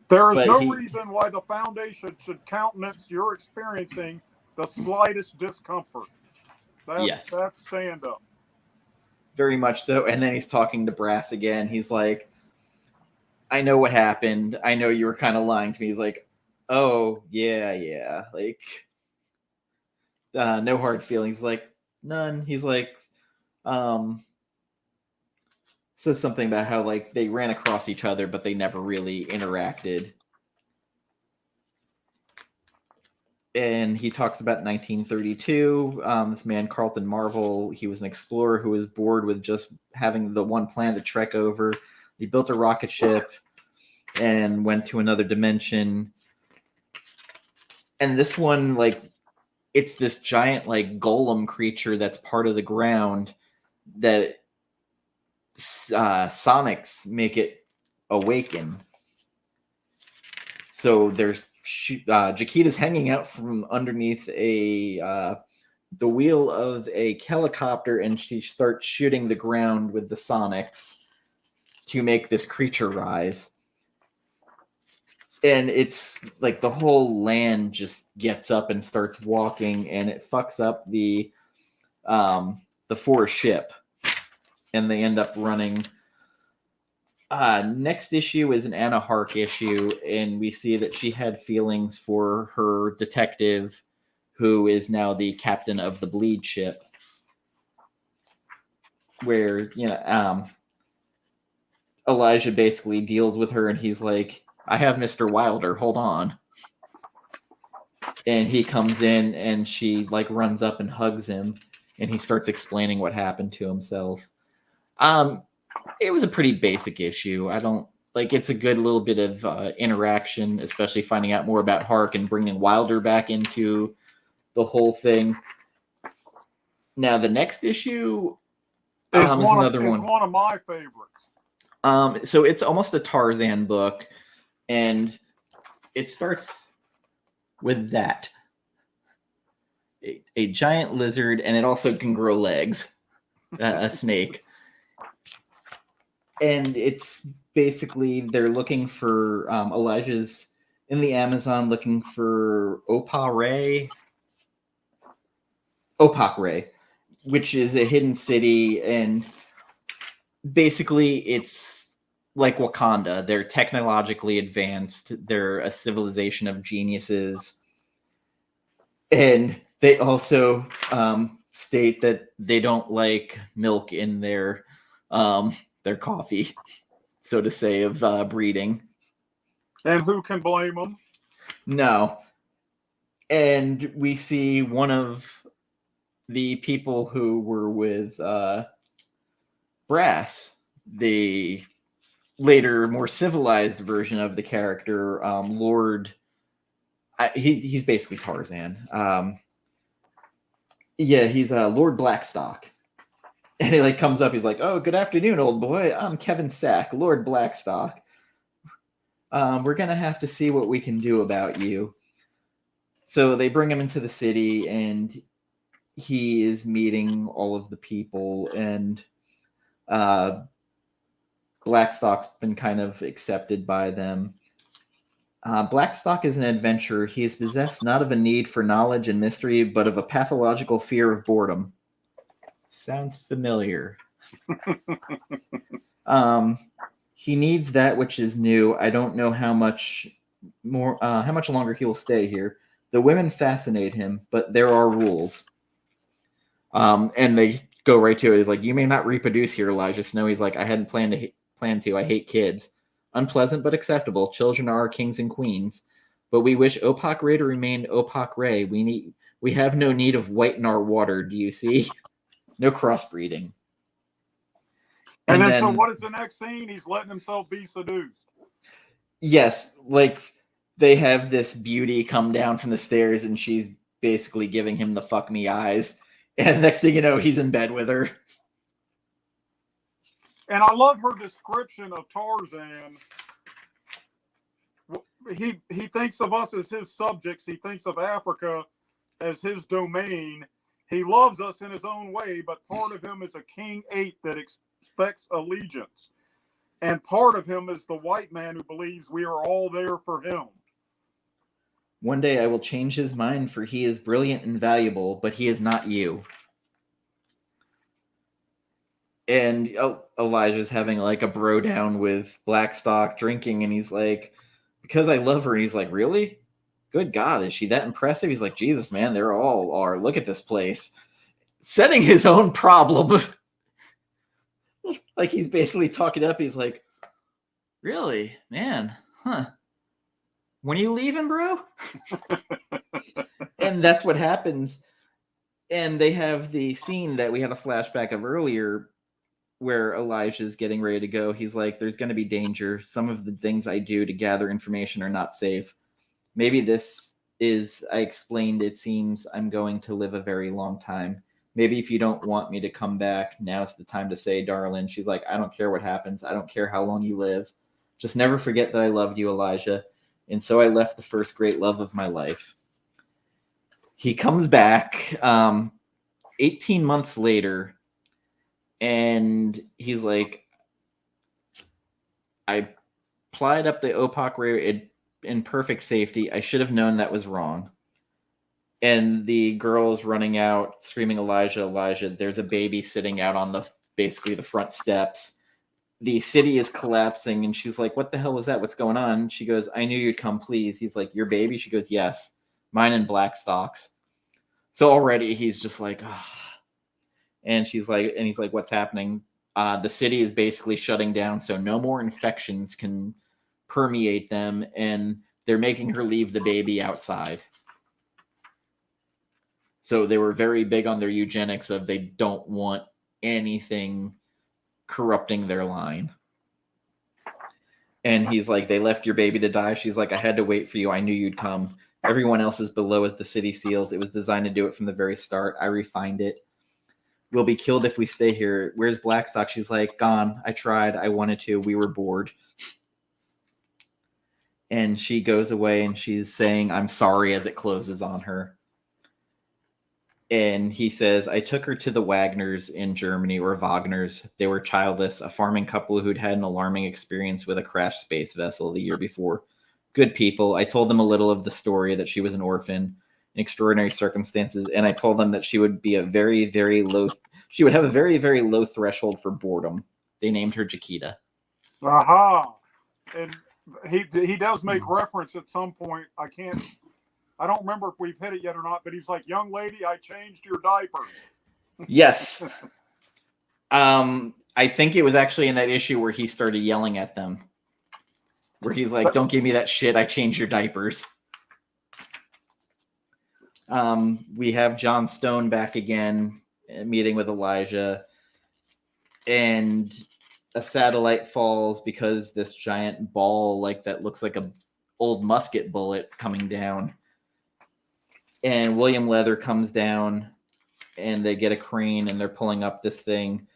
There is no reason why the Foundation should countenance you're experiencing the slightest discomfort. That's stand up. Very much so. And then he's talking to Brass again. He's like, I know what happened. I know you were kind of lying to me. He's like, oh, yeah. Like, no hard feelings. Like, none. He's like, says something about how like they ran across each other, but they never really interacted. And he talks about 1932. This man, Carlton Marvel, he was an explorer who was bored with just having the one planet to trek over. He built a rocket ship and went to another dimension. And this one, like, it's this giant, like, golem creature that's part of the ground that sonics make it awaken. So there's Jaquita's hanging out from underneath the wheel of a helicopter, and she starts shooting the ground with the sonics to make this creature rise. And it's like the whole land just gets up and starts walking, and it fucks up the forest ship, and they end up running. Next issue is an Anna Hark issue, and we see that she had feelings for her detective, who is now the captain of the Bleed ship. Where, Elijah basically deals with her, and he's like, I have Mr. Wilder, hold on. And he comes in, and she like runs up and hugs him, and he starts explaining what happened to himself. It was a pretty basic issue. I don't like, it's a good little bit of interaction, especially finding out more about Hark and bringing Wilder back into the whole thing. Now, the next issue is another one. One of my favorites. So it's almost a Tarzan book, and it starts with that. A giant lizard, and it also can grow legs. A snake. And it's basically, they're looking for, Elijah's in the Amazon looking for Opak Ray, which is a hidden city, and basically it's like Wakanda. They're technologically advanced. They're a civilization of geniuses. And they also state that they don't like milk in their coffee, so to say, of breeding. And who can blame them? No. And we see one of the people who were with Brass, the later, more civilized version of the character, Lord. He's basically Tarzan. He's Lord Blackstock. And he like comes up, he's like, oh, good afternoon, old boy. I'm Kevin Sack, Lord Blackstock. We're going to have to see what we can do about you. So they bring him into the city, and he is meeting all of the people, and Blackstock's been kind of accepted by them. Blackstock is an adventurer. He is possessed not of a need for knowledge and mystery, but of a pathological fear of boredom. Sounds familiar. He needs that which is new. I don't know how much longer he will stay here. The women fascinate him, but there are rules. And they go right to it. He's like, you may not reproduce here, Elijah Snow. He's like, I hadn't planned to. I hate kids. Unpleasant but acceptable. Children are our kings and queens. But we wish Opak Ray to remain Opak Ray. We have no need of white in our water, do you see? No crossbreeding. And then so what is the next scene? He's letting himself be seduced. Yes, like they have this beauty come down from the stairs and she's basically giving him the fuck me eyes. And next thing you know, he's in bed with her. And I love her description of Tarzan. He thinks of us as his subjects. He thinks of Africa as his domain. He loves us in his own way, but part of him is a king ape that expects allegiance. And part of him is the white man who believes we are all there for him. One day I will change his mind, for he is brilliant and valuable, but he is not you. And Elijah's having like a bro down with Blackstock drinking, and he's like, because I love her. And he's like, really? Good God, is she that impressive? He's like, Jesus, man, they all are. Look at this place. Setting his own problem. Like he's basically talking up. He's like, really? Man, huh? When are you leaving, bro? And that's what happens. And they have the scene that we had a flashback of earlier where Elijah's getting ready to go. He's like, there's going to be danger. Some of the things I do to gather information are not safe. Maybe this is, I explained, it seems I'm going to live a very long time. Maybe if you don't want me to come back, now's the time to say, darling. She's like, I don't care what happens. I don't care how long you live. Just never forget that I loved you, Elijah. And so I left the first great love of my life. He comes back 18 months later, and he's like, I plied up the Opak Ray in perfect safety. I should have known that was wrong. And the girl is running out, screaming, Elijah, Elijah. There's a baby sitting out on basically the front steps. The city is collapsing, and she's like, what the hell was that? What's going on? She goes, I knew you'd come, please. He's like, your baby? She goes, yes, mine and Blackstock's. So already he's just like, oh. And he's like, what's happening? The city is basically shutting down, so no more infections can permeate them, and they're making her leave the baby outside. So they were very big on their eugenics of they don't want anything corrupting their line. And he's like, they left your baby to die. She's like, I had to wait for you. I knew you'd come. Everyone else is below as the city seals. It was designed to do it from the very start. I refined it. We'll be killed if we stay here. Where's Blackstock? She's like, gone. I tried. I wanted to. We were bored. And she goes away and she's saying, I'm sorry, as it closes on her. And he says, I took her to the Wagners in Germany, or Wagners. They were childless, a farming couple who'd had an alarming experience with a crashed space vessel the year before. Good people. I told them a little of the story, that she was an orphan in extraordinary circumstances, and I told them that she would be have a very, very low threshold for boredom. They named her Chiquita. Aha. And he does make reference at some point. I don't remember if we've hit it yet or not, but he's like, young lady, I changed your diapers. Yes. I think it was actually in that issue where he started yelling at them. Where he's like, don't give me that shit, I changed your diapers. We have John Stone back again, meeting with Elijah. And a satellite falls because this giant ball, like that looks like a old musket bullet coming down. And William Leather comes down, and they get a crane, and they're pulling up this thing.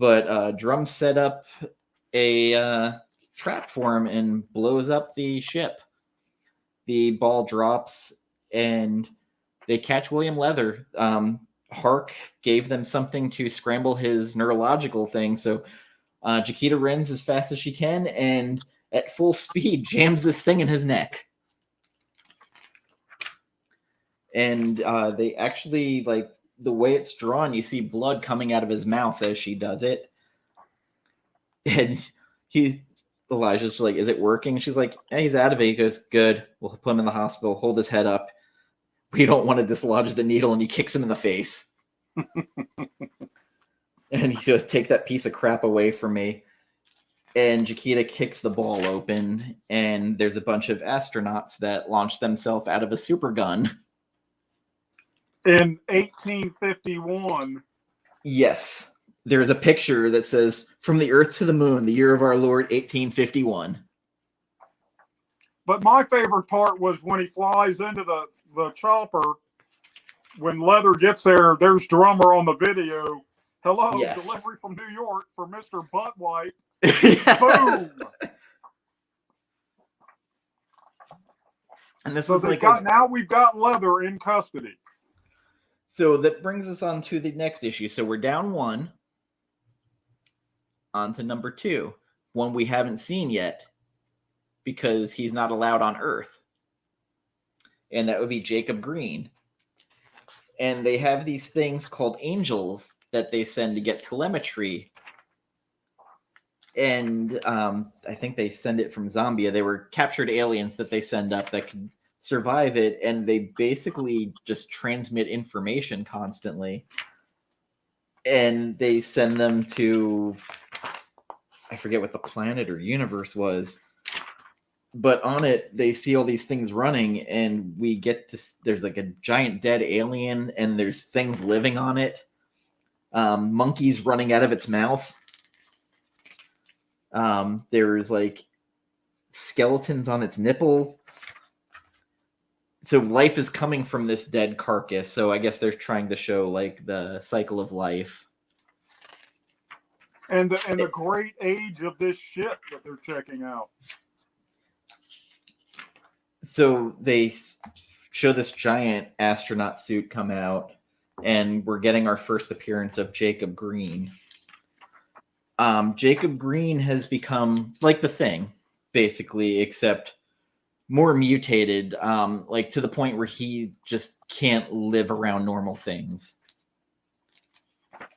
But Drum set up a trap for him and blows up the ship. The ball drops, and they catch William Leather. Hark gave them something to scramble his neurological thing, so Chiquita runs as fast as she can and at full speed jams this thing in his neck. And they actually, like, the way it's drawn, you see blood coming out of his mouth as she does it. And Elijah's like, is it working? She's like, yeah, he's out of it. He goes, good. We'll put him in the hospital. Hold his head up. We don't want to dislodge the needle. And he kicks him in the face. And he goes, take that piece of crap away from me. And Chiquita kicks the ball open. And there's a bunch of astronauts that launch themselves out of a super gun. In 1851. Yes. There's a picture that says, from the Earth to the Moon, the year of our Lord, 1851. But my favorite part was when he flies into the chopper. When Leather gets there, there's Drummer on the video. Hello, yes. Delivery from New York for Mr. Buttwipe. Yes. Boom! And this So was like now we've got Leather in custody. So that brings us on to the next issue. So we're down 1. On to number 2. One we haven't seen yet because he's not allowed on Earth. And that would be Jacob Green. And they have these things called angels that they send to get telemetry. And I think they send it from Zambia. They were captured aliens that they send up that could survive it, and they basically just transmit information constantly. And they send them to, I forget what the planet or universe was, but on it they see all these things running, and we get this, there's like a giant dead alien and there's things living on it, monkeys running out of its mouth, there's like skeletons on its nipple. So life is coming from this dead carcass. So I guess they're trying to show like the cycle of life. And the great age of this ship that they're checking out. So they show this giant astronaut suit come out, and we're getting our first appearance of Jacob Green. Jacob Green has become like the Thing, basically, except more mutated, like to the point where he just can't live around normal things.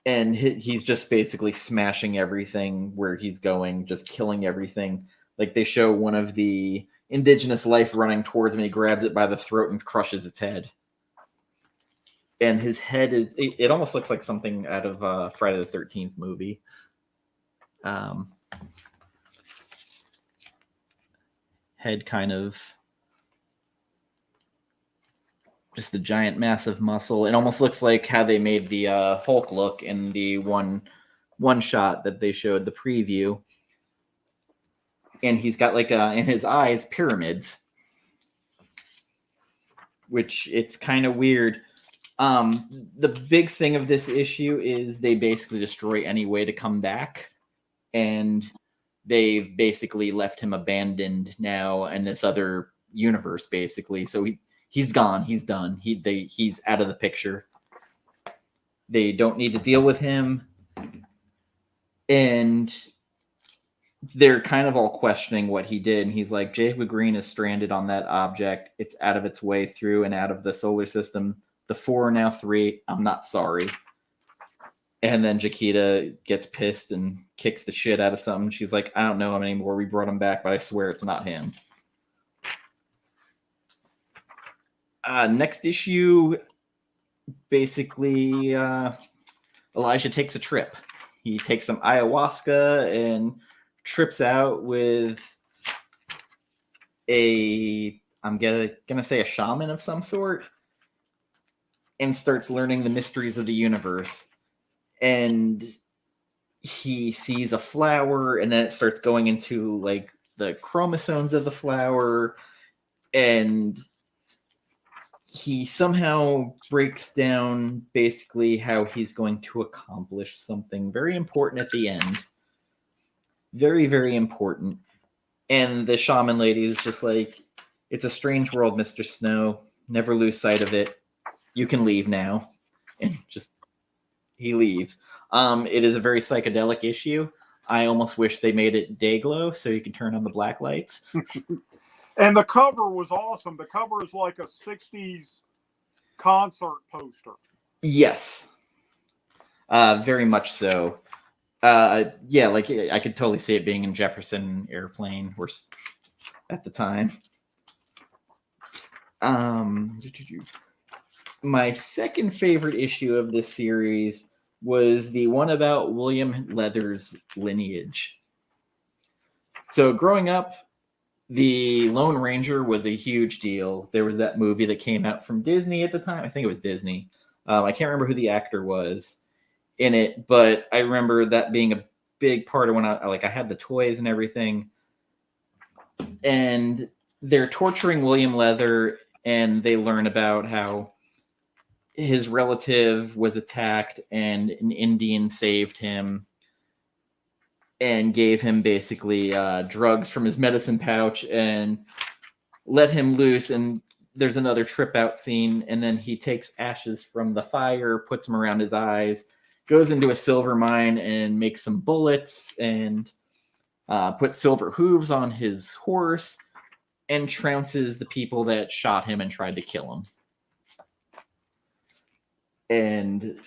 And he's just basically smashing everything where he's going, just killing everything. Like they show one of the indigenous life running towards him, he grabs it by the throat and crushes its head. And his head is, it almost looks like something out of Friday the 13th movie. Head kind of just the giant massive muscle. It almost looks like how they made the Hulk look in the one shot that they showed, the preview. And he's got like in his eyes pyramids, which it's kind of weird. The big thing of this issue is they basically destroy any way to come back, and they've basically left him abandoned now in this other universe, basically. So he's gone. He's done. He's out of the picture. They don't need to deal with him. And they're kind of all questioning what he did. And he's like, Jacob Green is stranded on that object. It's out of its way through and out of the solar system. The 4 are now 3. I'm not sorry. And then Chiquita gets pissed and kicks the shit out of something. She's like, I don't know him anymore. We brought him back, but I swear it's not him. Next issue, basically, Elijah takes a trip. He takes some ayahuasca and trips out with I'm gonna say a shaman of some sort, and starts learning the mysteries of the universe. And he sees a flower, and then it starts going into like the chromosomes of the flower, and he somehow breaks down basically how he's going to accomplish something very important at the end. Very, very important. And the shaman lady is just like, it's a strange world, Mr. Snow. Never lose sight of it. You can leave now. And just, he leaves. It is a very psychedelic issue. I almost wish they made it day glow so you can turn on the black lights. And the cover was awesome. The cover is like a 60s concert poster. Yes. Very much so. Yeah, like I could totally see it being in Jefferson Airplane at the time. My second favorite issue of this series was the one about William Leather's lineage. So growing up, the Lone Ranger was a huge deal. There was that movie that came out from Disney at the time. I think it was Disney. I can't remember who the actor was in it, but I remember that being a big part of when I had the toys and everything. And they're torturing William Leather, and they learn about how his relative was attacked and an Indian saved him and gave him basically drugs from his medicine pouch and let him loose. And there's another trip out scene, and then he takes ashes from the fire, puts them around his eyes, goes into a silver mine and makes some bullets, and puts silver hooves on his horse and trounces the people that shot him and tried to kill him. And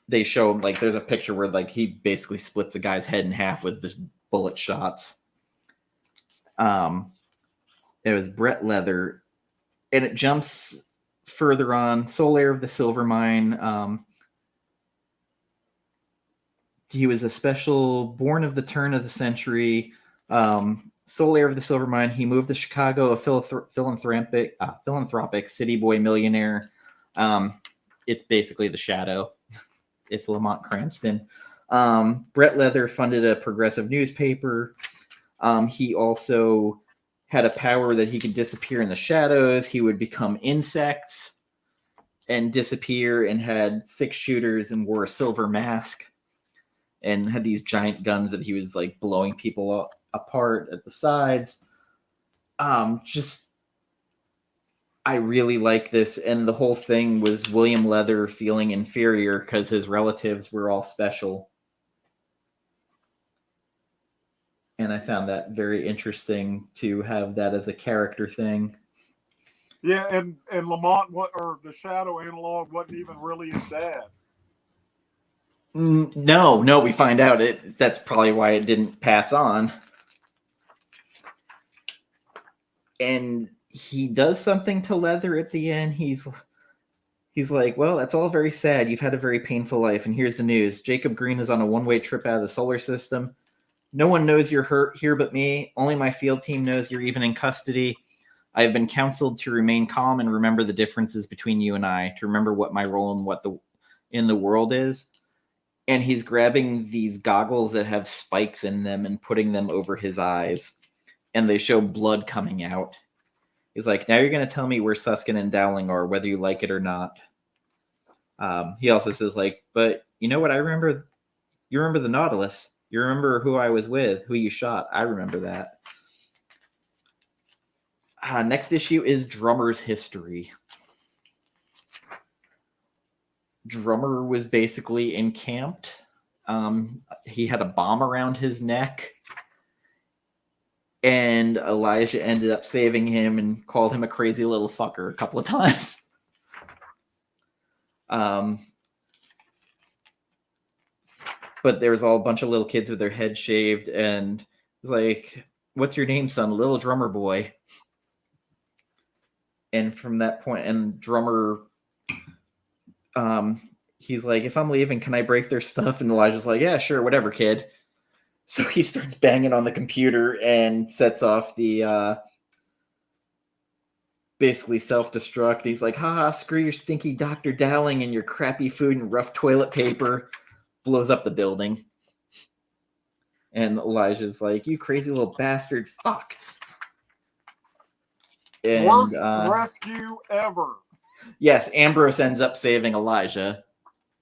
they show him, like, there's a picture where, like, he basically splits a guy's head in half with the bullet shots. It was Brett Leather, and it jumps further on. Sole heir of the silver mine. He was a special, born of the turn of the century. Sole heir of the silver mine. He moved to Chicago, a philanthropic city boy millionaire. It's basically the Shadow. It's Lamont Cranston. Brett Leather funded a progressive newspaper. He also had a power that he could disappear in the shadows. He would become insects and disappear, and had 6 shooters and wore a silver mask and had these giant guns that he was like blowing people apart at the sides. I really like this, and the whole thing was William Leather feeling inferior because his relatives were all special. And I found that very interesting to have that as a character thing. Yeah, and Lamont, or the Shadow analog, wasn't even really his dad. No, we find out that's probably why it didn't pass on. And he does something to Leather at the end. He's like, well, that's all very sad. You've had a very painful life, and here's the news. Jacob Green is on a one-way trip out of the solar system. No one knows you're hurt here but me. Only my field team knows you're even in custody. I have been counseled to remain calm and remember the differences between you and I, to remember what my role and in the world is. And he's grabbing these goggles that have spikes in them and putting them over his eyes. And they show blood coming out. He's like, now you're going to tell me where Suskin and Dowling are, whether you like it or not. He also says, like, but you know what I remember? You remember the Nautilus. You remember who I was with, who you shot. I remember that. Next issue is Drummer's History. Drummer was basically encamped. He had a bomb around his neck. And Elijah ended up saving him and called him a crazy little fucker a couple of times. But there was all a bunch of little kids with their heads shaved, and it's like, what's your name, son? Little Drummer Boy. And from that point, and Drummer, he's like, if I'm leaving, can I break their stuff? And Elijah's like, yeah, sure, whatever, kid. So he starts banging on the computer and sets off the basically self-destruct. He's like, haha, screw your stinky Dr. Dowling and your crappy food and rough toilet paper. Blows up the building. And Elijah's like, you crazy little bastard, fuck. And, worst rescue ever. Yes, Ambrose ends up saving Elijah.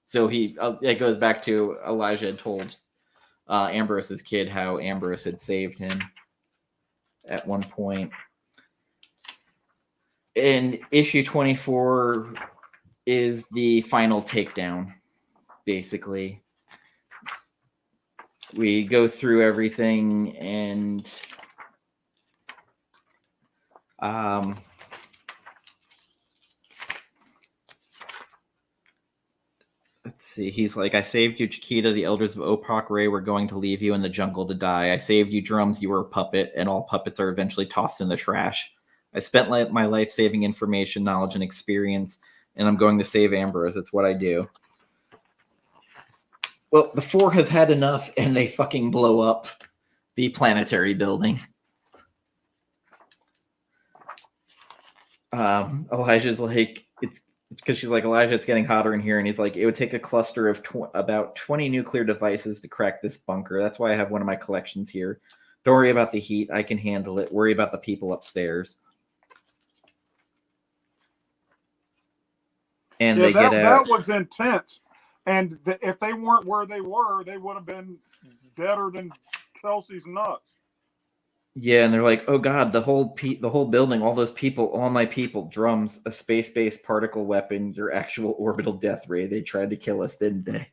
So it goes back to Elijah had told Ambrose's kid how Ambrose had saved him at one point. And issue 24 is the final takedown, basically. we go through everything, and let's see. He's like, I saved you, Chiquita. The elders of Opak Ray were going to leave you in the jungle to die. I saved you, Drums. You were a puppet, and all puppets are eventually tossed in the trash. I spent my life saving information, knowledge, and experience, and I'm going to save Ambrose. It's what I do. Well, the four have had enough, and they fucking blow up the Planetary building. Elijah's like, it's because she's like, Elijah, it's getting hotter in here. And he's like, it would take a cluster of about 20 nuclear devices to crack this bunker. That's why I have one of my collections here. Don't worry about the heat. I can handle it. Worry about the people upstairs. And yeah, they get out. That was intense. And if they weren't where they were, they would have been deader than Chelsea's nuts. Yeah, and they're like, oh god, the whole building, all those people, all my people, Drums, a space-based particle weapon, your actual orbital death ray. They tried to kill us, didn't they?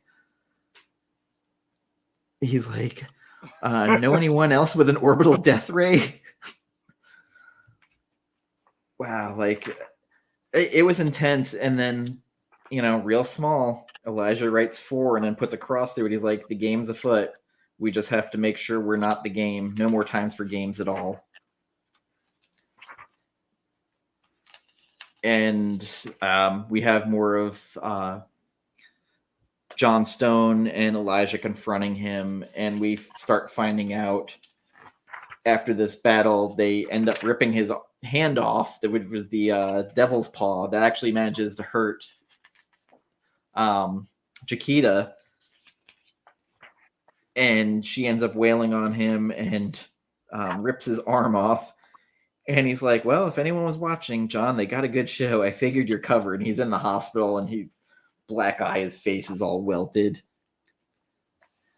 He's like, know anyone else with an orbital death ray? Wow, like, it was intense. And then, real small, Elijah writes 4 and then puts a cross through it. He's like, the game's afoot. We just have to make sure we're not the game. No more times for games at all. And we have more of John Stone and Elijah confronting him. And we start finding out after this battle, they end up ripping his hand off. That was the devil's paw that actually manages to hurt Chiquita. And she ends up wailing on him and rips his arm off. And he's like, well, if anyone was watching, John, they got a good show. I figured you're covered. And he's in the hospital, and black eye, his face is all welted.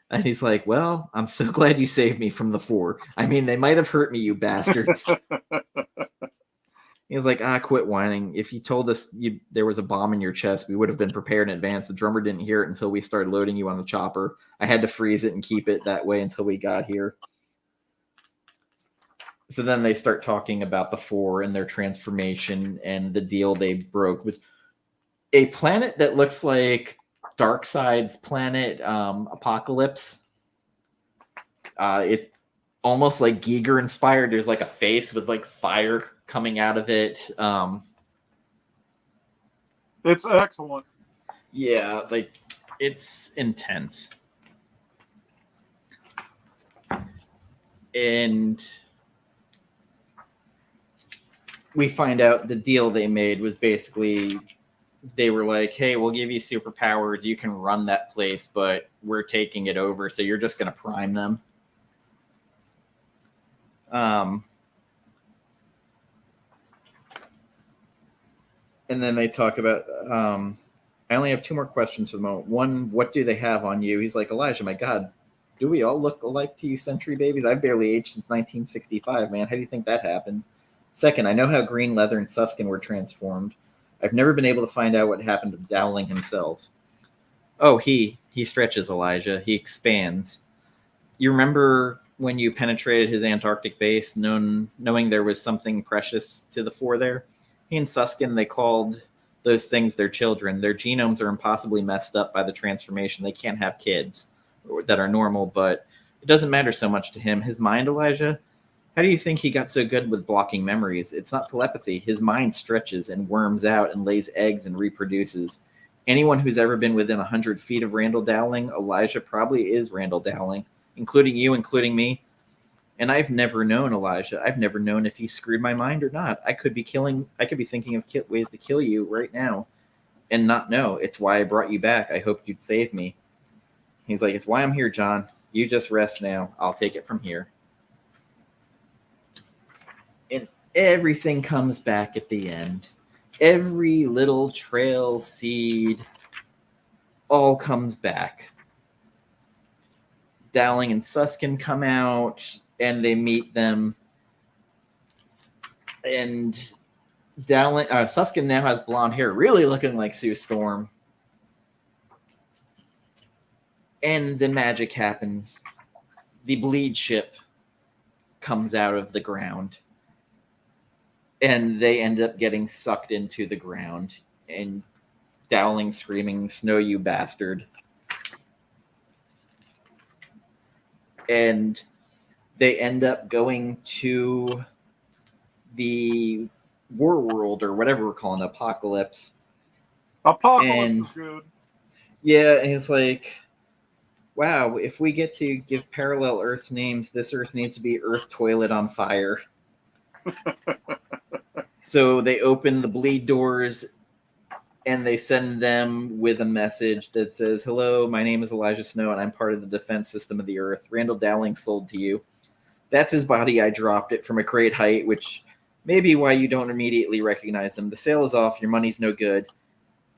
And he's like, well, I'm so glad you saved me from the 4. I mean, they might have hurt me, you bastards. He was like, quit whining. If you told us there was a bomb in your chest, we would have been prepared in advance. The drummer didn't hear it until we started loading you on the chopper. I had to freeze it and keep it that way until we got here. So then they start talking about the 4 and their transformation and the deal they broke with a planet that looks like Darkseid's planet, Apocalypse. It almost like Giger inspired. There's like a face with like fire coming out of it. It's excellent. Yeah, like it's intense. And we find out the deal they made was basically they were like, hey, we'll give you superpowers. You can run that place, but we're taking it over. So you're just going to prime them. And then they talk about, I only have 2 more questions for the moment. One, what do they have on you? He's like, Elijah, my God, do we all look alike to you century babies? I've barely aged since 1965, man. How do you think that happened? Second, I know how Green Leather and Suskin were transformed. I've never been able to find out what happened to Dowling himself. Oh, he stretches, Elijah. He expands. You remember when you penetrated his Antarctic base, knowing there was something precious to the 4 there? He and Suskin, they called those things their children. Their genomes are impossibly messed up by the transformation. They can't have kids that are normal, but it doesn't matter so much to him. His mind, Elijah, how do you think he got so good with blocking memories? It's not telepathy. His mind stretches and worms out and lays eggs and reproduces. Anyone who's ever been within 100 feet of Randall Dowling, Elijah probably is Randall Dowling, including you, including me. And I've never known, Elijah. I've never known if he screwed my mind or not. I could be thinking of ways to kill you right now and not know. It's why I brought you back. I hoped you'd save me. He's like, it's why I'm here, John. You just rest now. I'll take it from here. And everything comes back at the end. Every little trail seed all comes back. Dowling and Suskin come out, and they meet them. And Suskin now has blonde hair, really looking like Sue Storm. And the magic happens. the bleed ship comes out of the ground, and they end up getting sucked into the ground, and Dowling screaming, "Snow, you bastard." And they end up going to the war world, or whatever we're calling it, Apocalypse. Apocalypse is good. Yeah, and it's like, wow, if we get to give parallel Earths names, this Earth needs to be Earth Toilet on Fire. So they open the bleed doors, and they send them with a message that says, "Hello, my name is Elijah Snow, and I'm part of the defense system of the Earth. Randall Dowling sold to you. That's his body. I dropped it from a great height, which may be why you don't immediately recognize him. The sale is off. Your money's no good.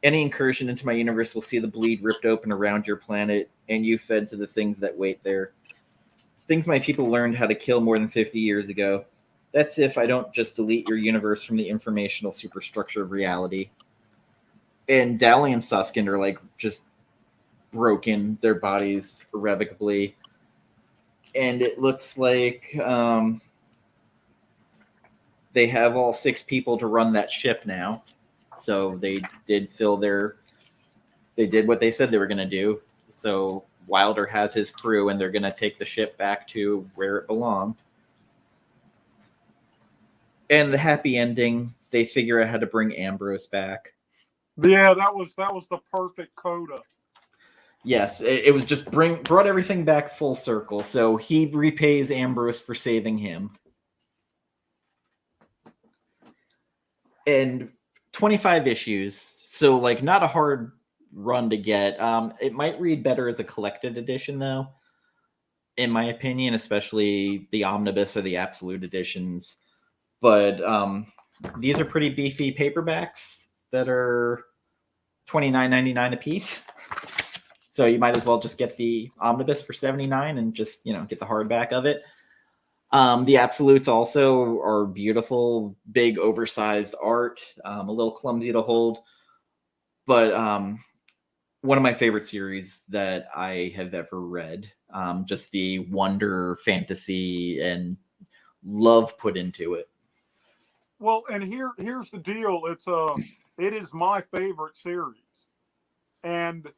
Any incursion into my universe will see the bleed ripped open around your planet, and you fed to the things that wait there. Things my people learned how to kill more than 50 years ago. That's if I don't just delete your universe from the informational superstructure of reality." And Dowling and Suskind are like just broken, their bodies irrevocably. And it looks like they have all 6 people to run that ship now. So they did what they said they were going to do. So Wilder has his crew, and they're going to take the ship back to where it belonged. And the happy ending, they figure out how to bring Ambrose back. Yeah, that was the perfect coda. Yes, it was just brought everything back full circle. So he repays Ambrose for saving him. And 25 issues, so like not a hard run to get. It might read better as a collected edition, though, in my opinion, especially the omnibus or the absolute editions. But these are pretty beefy paperbacks that are $29.99 a piece. So you might as well just get the omnibus for $79 and just, get the hardback of it. The absolutes also are beautiful, big, oversized art, a little clumsy to hold. But one of my favorite series that I have ever read. Just the wonder, fantasy, and love put into it. Well, and here's the deal. It is my favorite series. And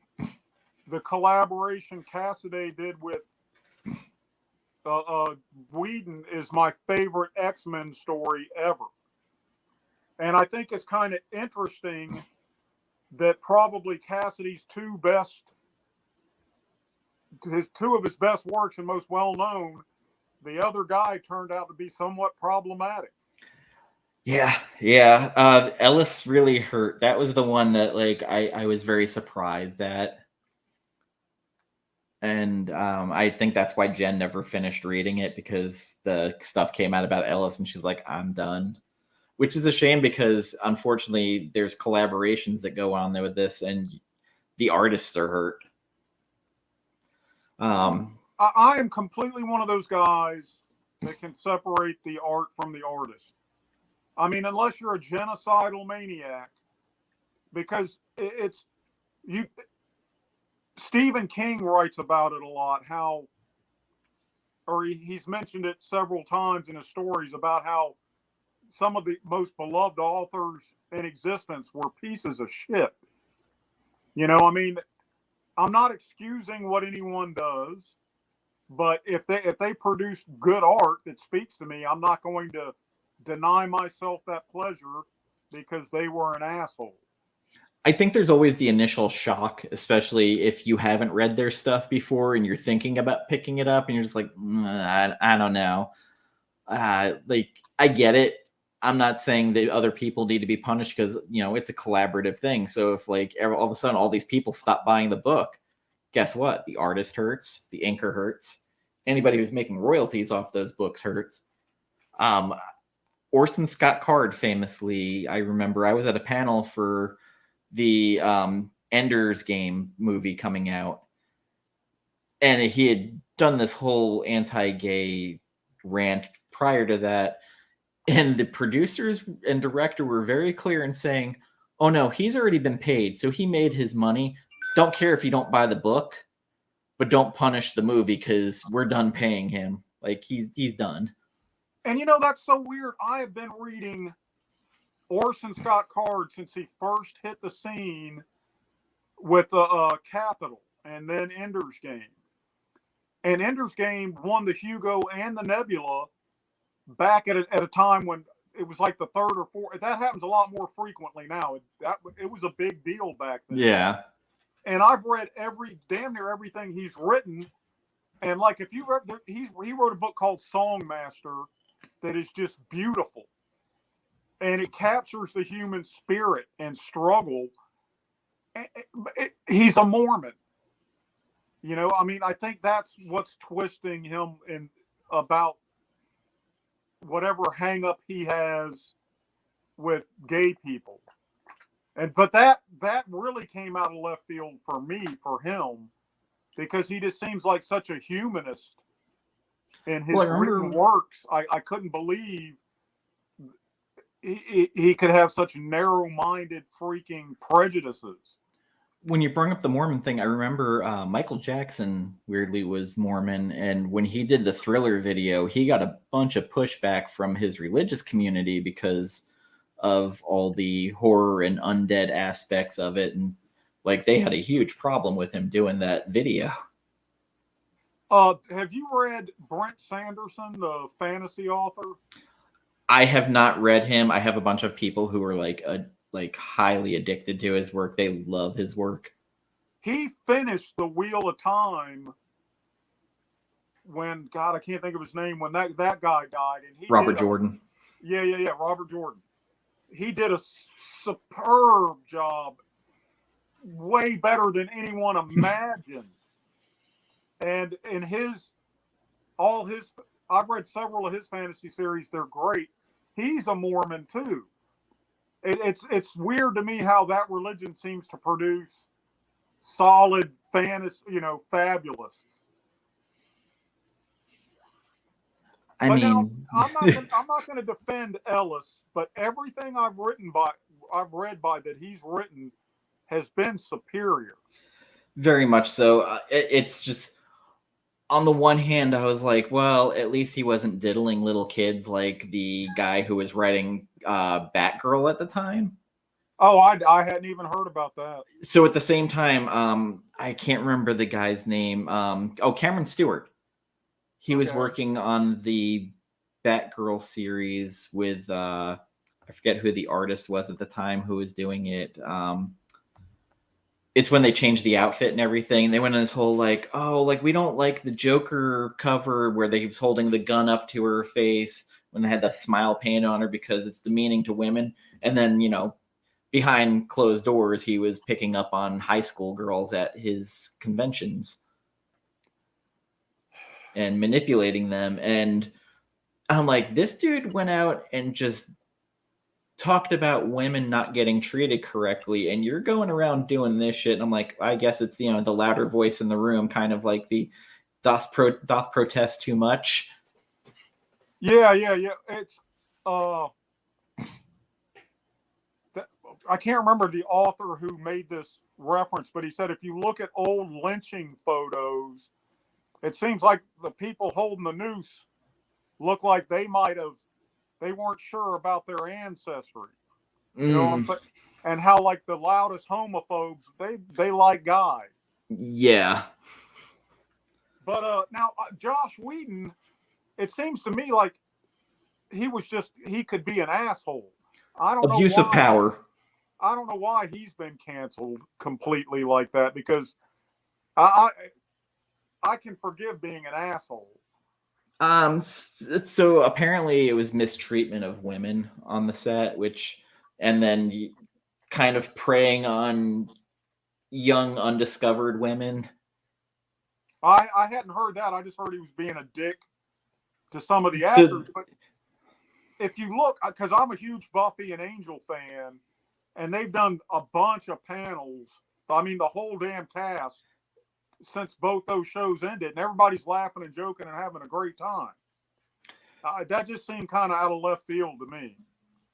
the collaboration Cassaday did with Whedon is my favorite X-Men story ever. And I think it's kind of interesting that probably Cassaday's two of his best works and most well-known, the other guy turned out to be somewhat problematic. Yeah. Ellis really hurt. That was the one that I was very surprised at. And I think that's why Jen never finished reading it, because the stuff came out about Ellis and she's like, "I'm done." Which is a shame, because unfortunately there's collaborations that go on there with this, and the artists are hurt. I am completely one of those guys that can separate the art from the artist. I mean, unless you're a genocidal maniac, because Stephen King writes about it a lot, he's mentioned it several times in his stories about how some of the most beloved authors in existence were pieces of shit. I mean, I'm not excusing what anyone does, but if they produce good art that speaks to me, I'm not going to deny myself that pleasure because they were an asshole. I think there's always the initial shock, especially if you haven't read their stuff before and you're thinking about picking it up and you're just like, I don't know. I get it. I'm not saying that other people need to be punished, because, it's a collaborative thing. So if all of a sudden all these people stop buying the book, guess what? The artist hurts. The inker hurts. Anybody who's making royalties off those books hurts. Orson Scott Card famously, I remember I was at a panel for the Ender's Game movie coming out, and he had done this whole anti-gay rant prior to that, and the producers and director were very clear in saying, "Oh no, he's already been paid, so he made his money. Don't care if you don't buy the book." but don't punish the movie because we're done paying him. Like he's done. And that's so weird. I have been reading Orson Scott Card since he first hit the scene with the Capitol and then Ender's Game. And Ender's Game won the Hugo and the Nebula back at a time when it was like the third or fourth. That happens a lot more frequently now. It was a big deal back then. Yeah. And I've read damn near everything he's written. And like, if you read, he wrote a book called Songmaster that is just beautiful. And it captures the human spirit and struggle. He's a Mormon. I think that's what's twisting him in about whatever hang up he has with gay people. But that really came out of left field for him, because he just seems like such a humanist in his written works. I couldn't believe he could have such narrow-minded freaking prejudices. When you bring up the Mormon thing, I remember Michael Jackson weirdly was Mormon, and when he did the Thriller video, he got a bunch of pushback from his religious community because of all the horror and undead aspects of it, and like they had a huge problem with him doing that video. Have you read Brent Sanderson, the fantasy author? I have not read him. I have a bunch of people who are like highly addicted to his work. They love his work. He finished The Wheel of Time when, God, I can't think of his name, when that guy died. And Robert Jordan. Yeah, Robert Jordan. He did a superb job, way better than anyone imagined. And in I've read several of his fantasy series. They're great. He's a Mormon too. It's weird to me how that religion seems to produce solid fantasy, fabulists. I'm not going to defend Ellis, but everything I've read that he's written has been superior. Very much so. It's just, on the one hand, I was like, well, at least he wasn't diddling little kids like the guy who was writing Batgirl at the time. Oh, I hadn't even heard about that. So at the same time, I can't remember the guy's name. Cameron Stewart. He was working on the Batgirl series with, I forget who the artist was at the time who was doing it. It's when they changed the outfit and everything. They went on this whole we don't like the Joker cover where they was holding the gun up to her face when they had the smile paint on her because it's demeaning to women. And then, behind closed doors, he was picking up on high school girls at his conventions and manipulating them. And I'm like, this dude went out and just talked about women not getting treated correctly, and you're going around doing this shit. And I'm like, I guess it's the louder voice in the room, kind of like the doth protest too much. Yeah. It's I can't remember the author who made this reference, but he said if you look at old lynching photos, it seems like the people holding the noose look like they weren't sure about their ancestry. And how like the loudest homophobes, they like guys. Yeah. But now Joss Whedon, it seems to me like he could be an asshole. I don't know abuse of power. I don't know why he's been canceled completely like that, because I can forgive being an asshole. So apparently it was mistreatment of women on the set, and then kind of preying on young undiscovered women. I hadn't heard that. I just heard he was being a dick to some of the actors. But if you look, because I'm a huge Buffy and Angel fan, and they've done a bunch of panels. I mean, the whole damn cast since both those shows ended, and everybody's laughing and joking and having a great time. That just seemed kind of out of left field to me.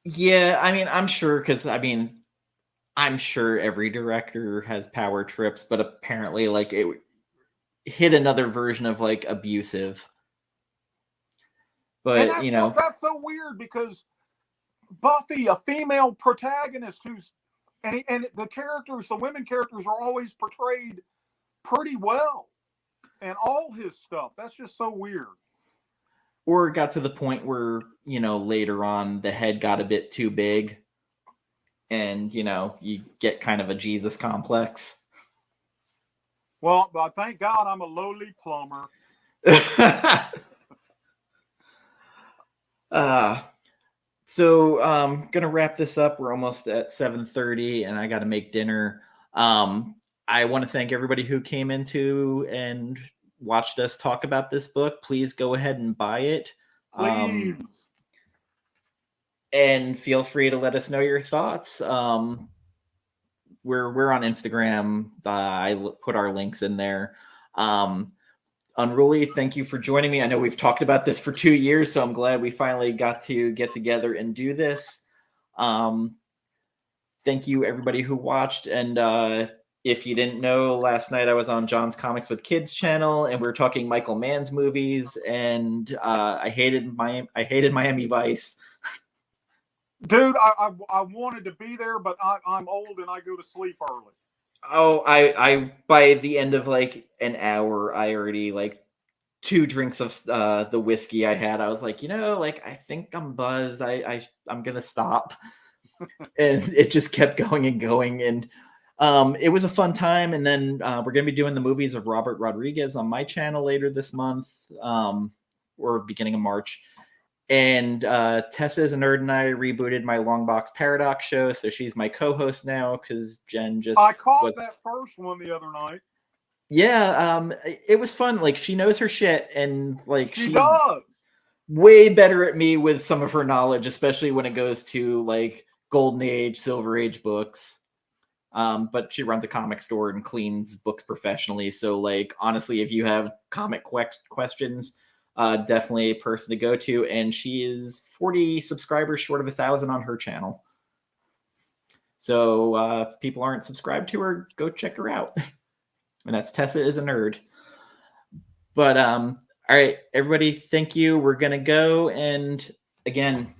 Yeah, I mean, I'm sure, because I'm sure every director has power trips, but apparently, hit another version of like abusive. And But, you know, that's so weird because Buffy, a female protagonist and the characters, the women characters are always portrayed pretty well and all his stuff. That's just so weird. or it got to the point where, you know, later on the head got a bit too big and, you know, you get kind of a Jesus complex. Well, but thank God I'm a lowly plumber. So gonna wrap this up. We're almost at 7:30 and I gotta make dinner. I want to thank everybody who came into and watched us talk about this book. Please go ahead and buy it. Please. And feel free to let us know your thoughts. We're on Instagram. I put our links in there. Unruly, thank you for joining me. I know we've talked about this for 2 years, so I'm glad we finally got to get together and do this. Thank you, everybody who watched. And if you didn't know, last night I was on John's Comics with Kids channel, and we were talking Michael Mann's movies, and I hated Miami Vice. Dude, I wanted to be there, but I'm old and I go to sleep early. Oh, I by the end of like an hour, I already like 2 drinks of the whiskey I had. I was like, you know, like I think I'm buzzed. I'm gonna stop, and it just kept going and going. And it was a fun time. And then we're gonna be doing the movies of Robert Rodriguez on my channel later this month, or beginning of March. And Tessa is a Nerd and I rebooted my Longbox Paradox show, so she's my co-host now because Jen just. I caught that first one the other night. Yeah, it was fun. Like she knows her shit, and like she does way better at me with some of her knowledge, especially when it goes to like Golden Age, Silver Age books. But she runs a comic store and cleans books professionally. So like honestly, if you have comic questions, definitely a person to go to. And she is 40 subscribers short of 1,000 on her channel. So if people aren't subscribed to her, go check her out. And that's Tessa is a Nerd. But all right, everybody, thank you. We're gonna go, and again,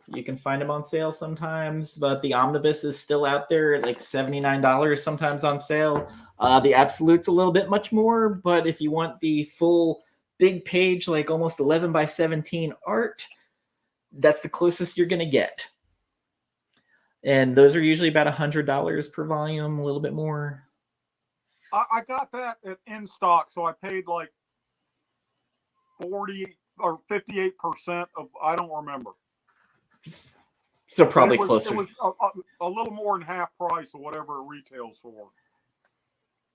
you can find them on sale sometimes, but the omnibus is still out there at like $79, sometimes on sale. The Absolute's a little bit much more, but if you want the full big page, like almost 11 by 17 art, that's the closest you're gonna get. And those are usually about $100 per volume, a little bit more. I got that in stock, so I paid like 40 or 58% of, I don't remember. So probably closer. It was a little more than half price of whatever it retails for.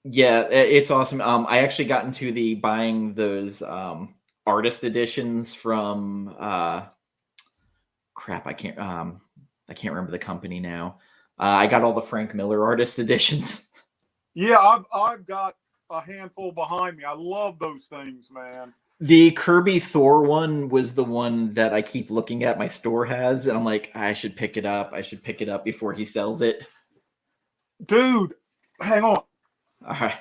Yeah, it's awesome. I actually got into the buying those artist editions from crap. I can't remember the company now. I got all the Frank Miller artist editions. Yeah, I've got a handful behind me. I love those things, man. The Kirby Thor one was the one that I keep looking at my store has, and I'm like, I should pick it up. I should pick it up before he sells it. Dude, hang on. All right.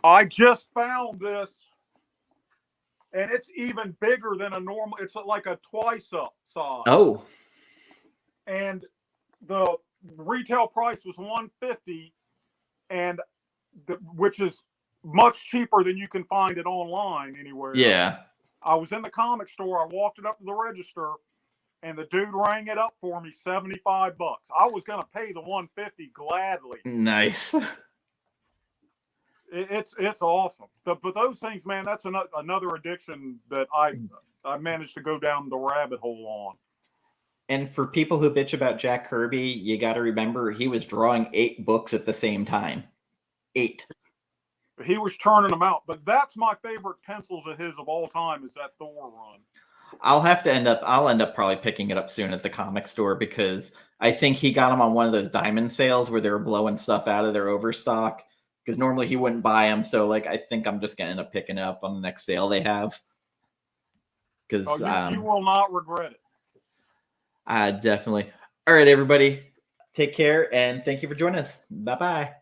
I just found this, and it's even bigger than a normal. It's like a twice up size. Oh. And the retail price was $150, and which is much cheaper than you can find it online anywhere. Yeah. I was in the comic store. I walked it up to the register, and the dude rang it up for me, $75. I was going to pay the $150 gladly. Nice. It's awesome. But those things, man, that's another addiction that I managed to go down the rabbit hole on. And for people who bitch about Jack Kirby, you got to remember he was drawing 8 books at the same time. 8. He was turning them out. But that's my favorite pencils of his of all time is that Thor run. I'll end up probably picking it up soon at the comic store because I think he got them on one of those diamond sales where they were blowing stuff out of their overstock. Because normally he wouldn't buy them. So like I think I'm just going to end up picking it up on the next sale they have. Because you will not regret it. Definitely. All right, everybody. Take care, and thank you for joining us. Bye-bye.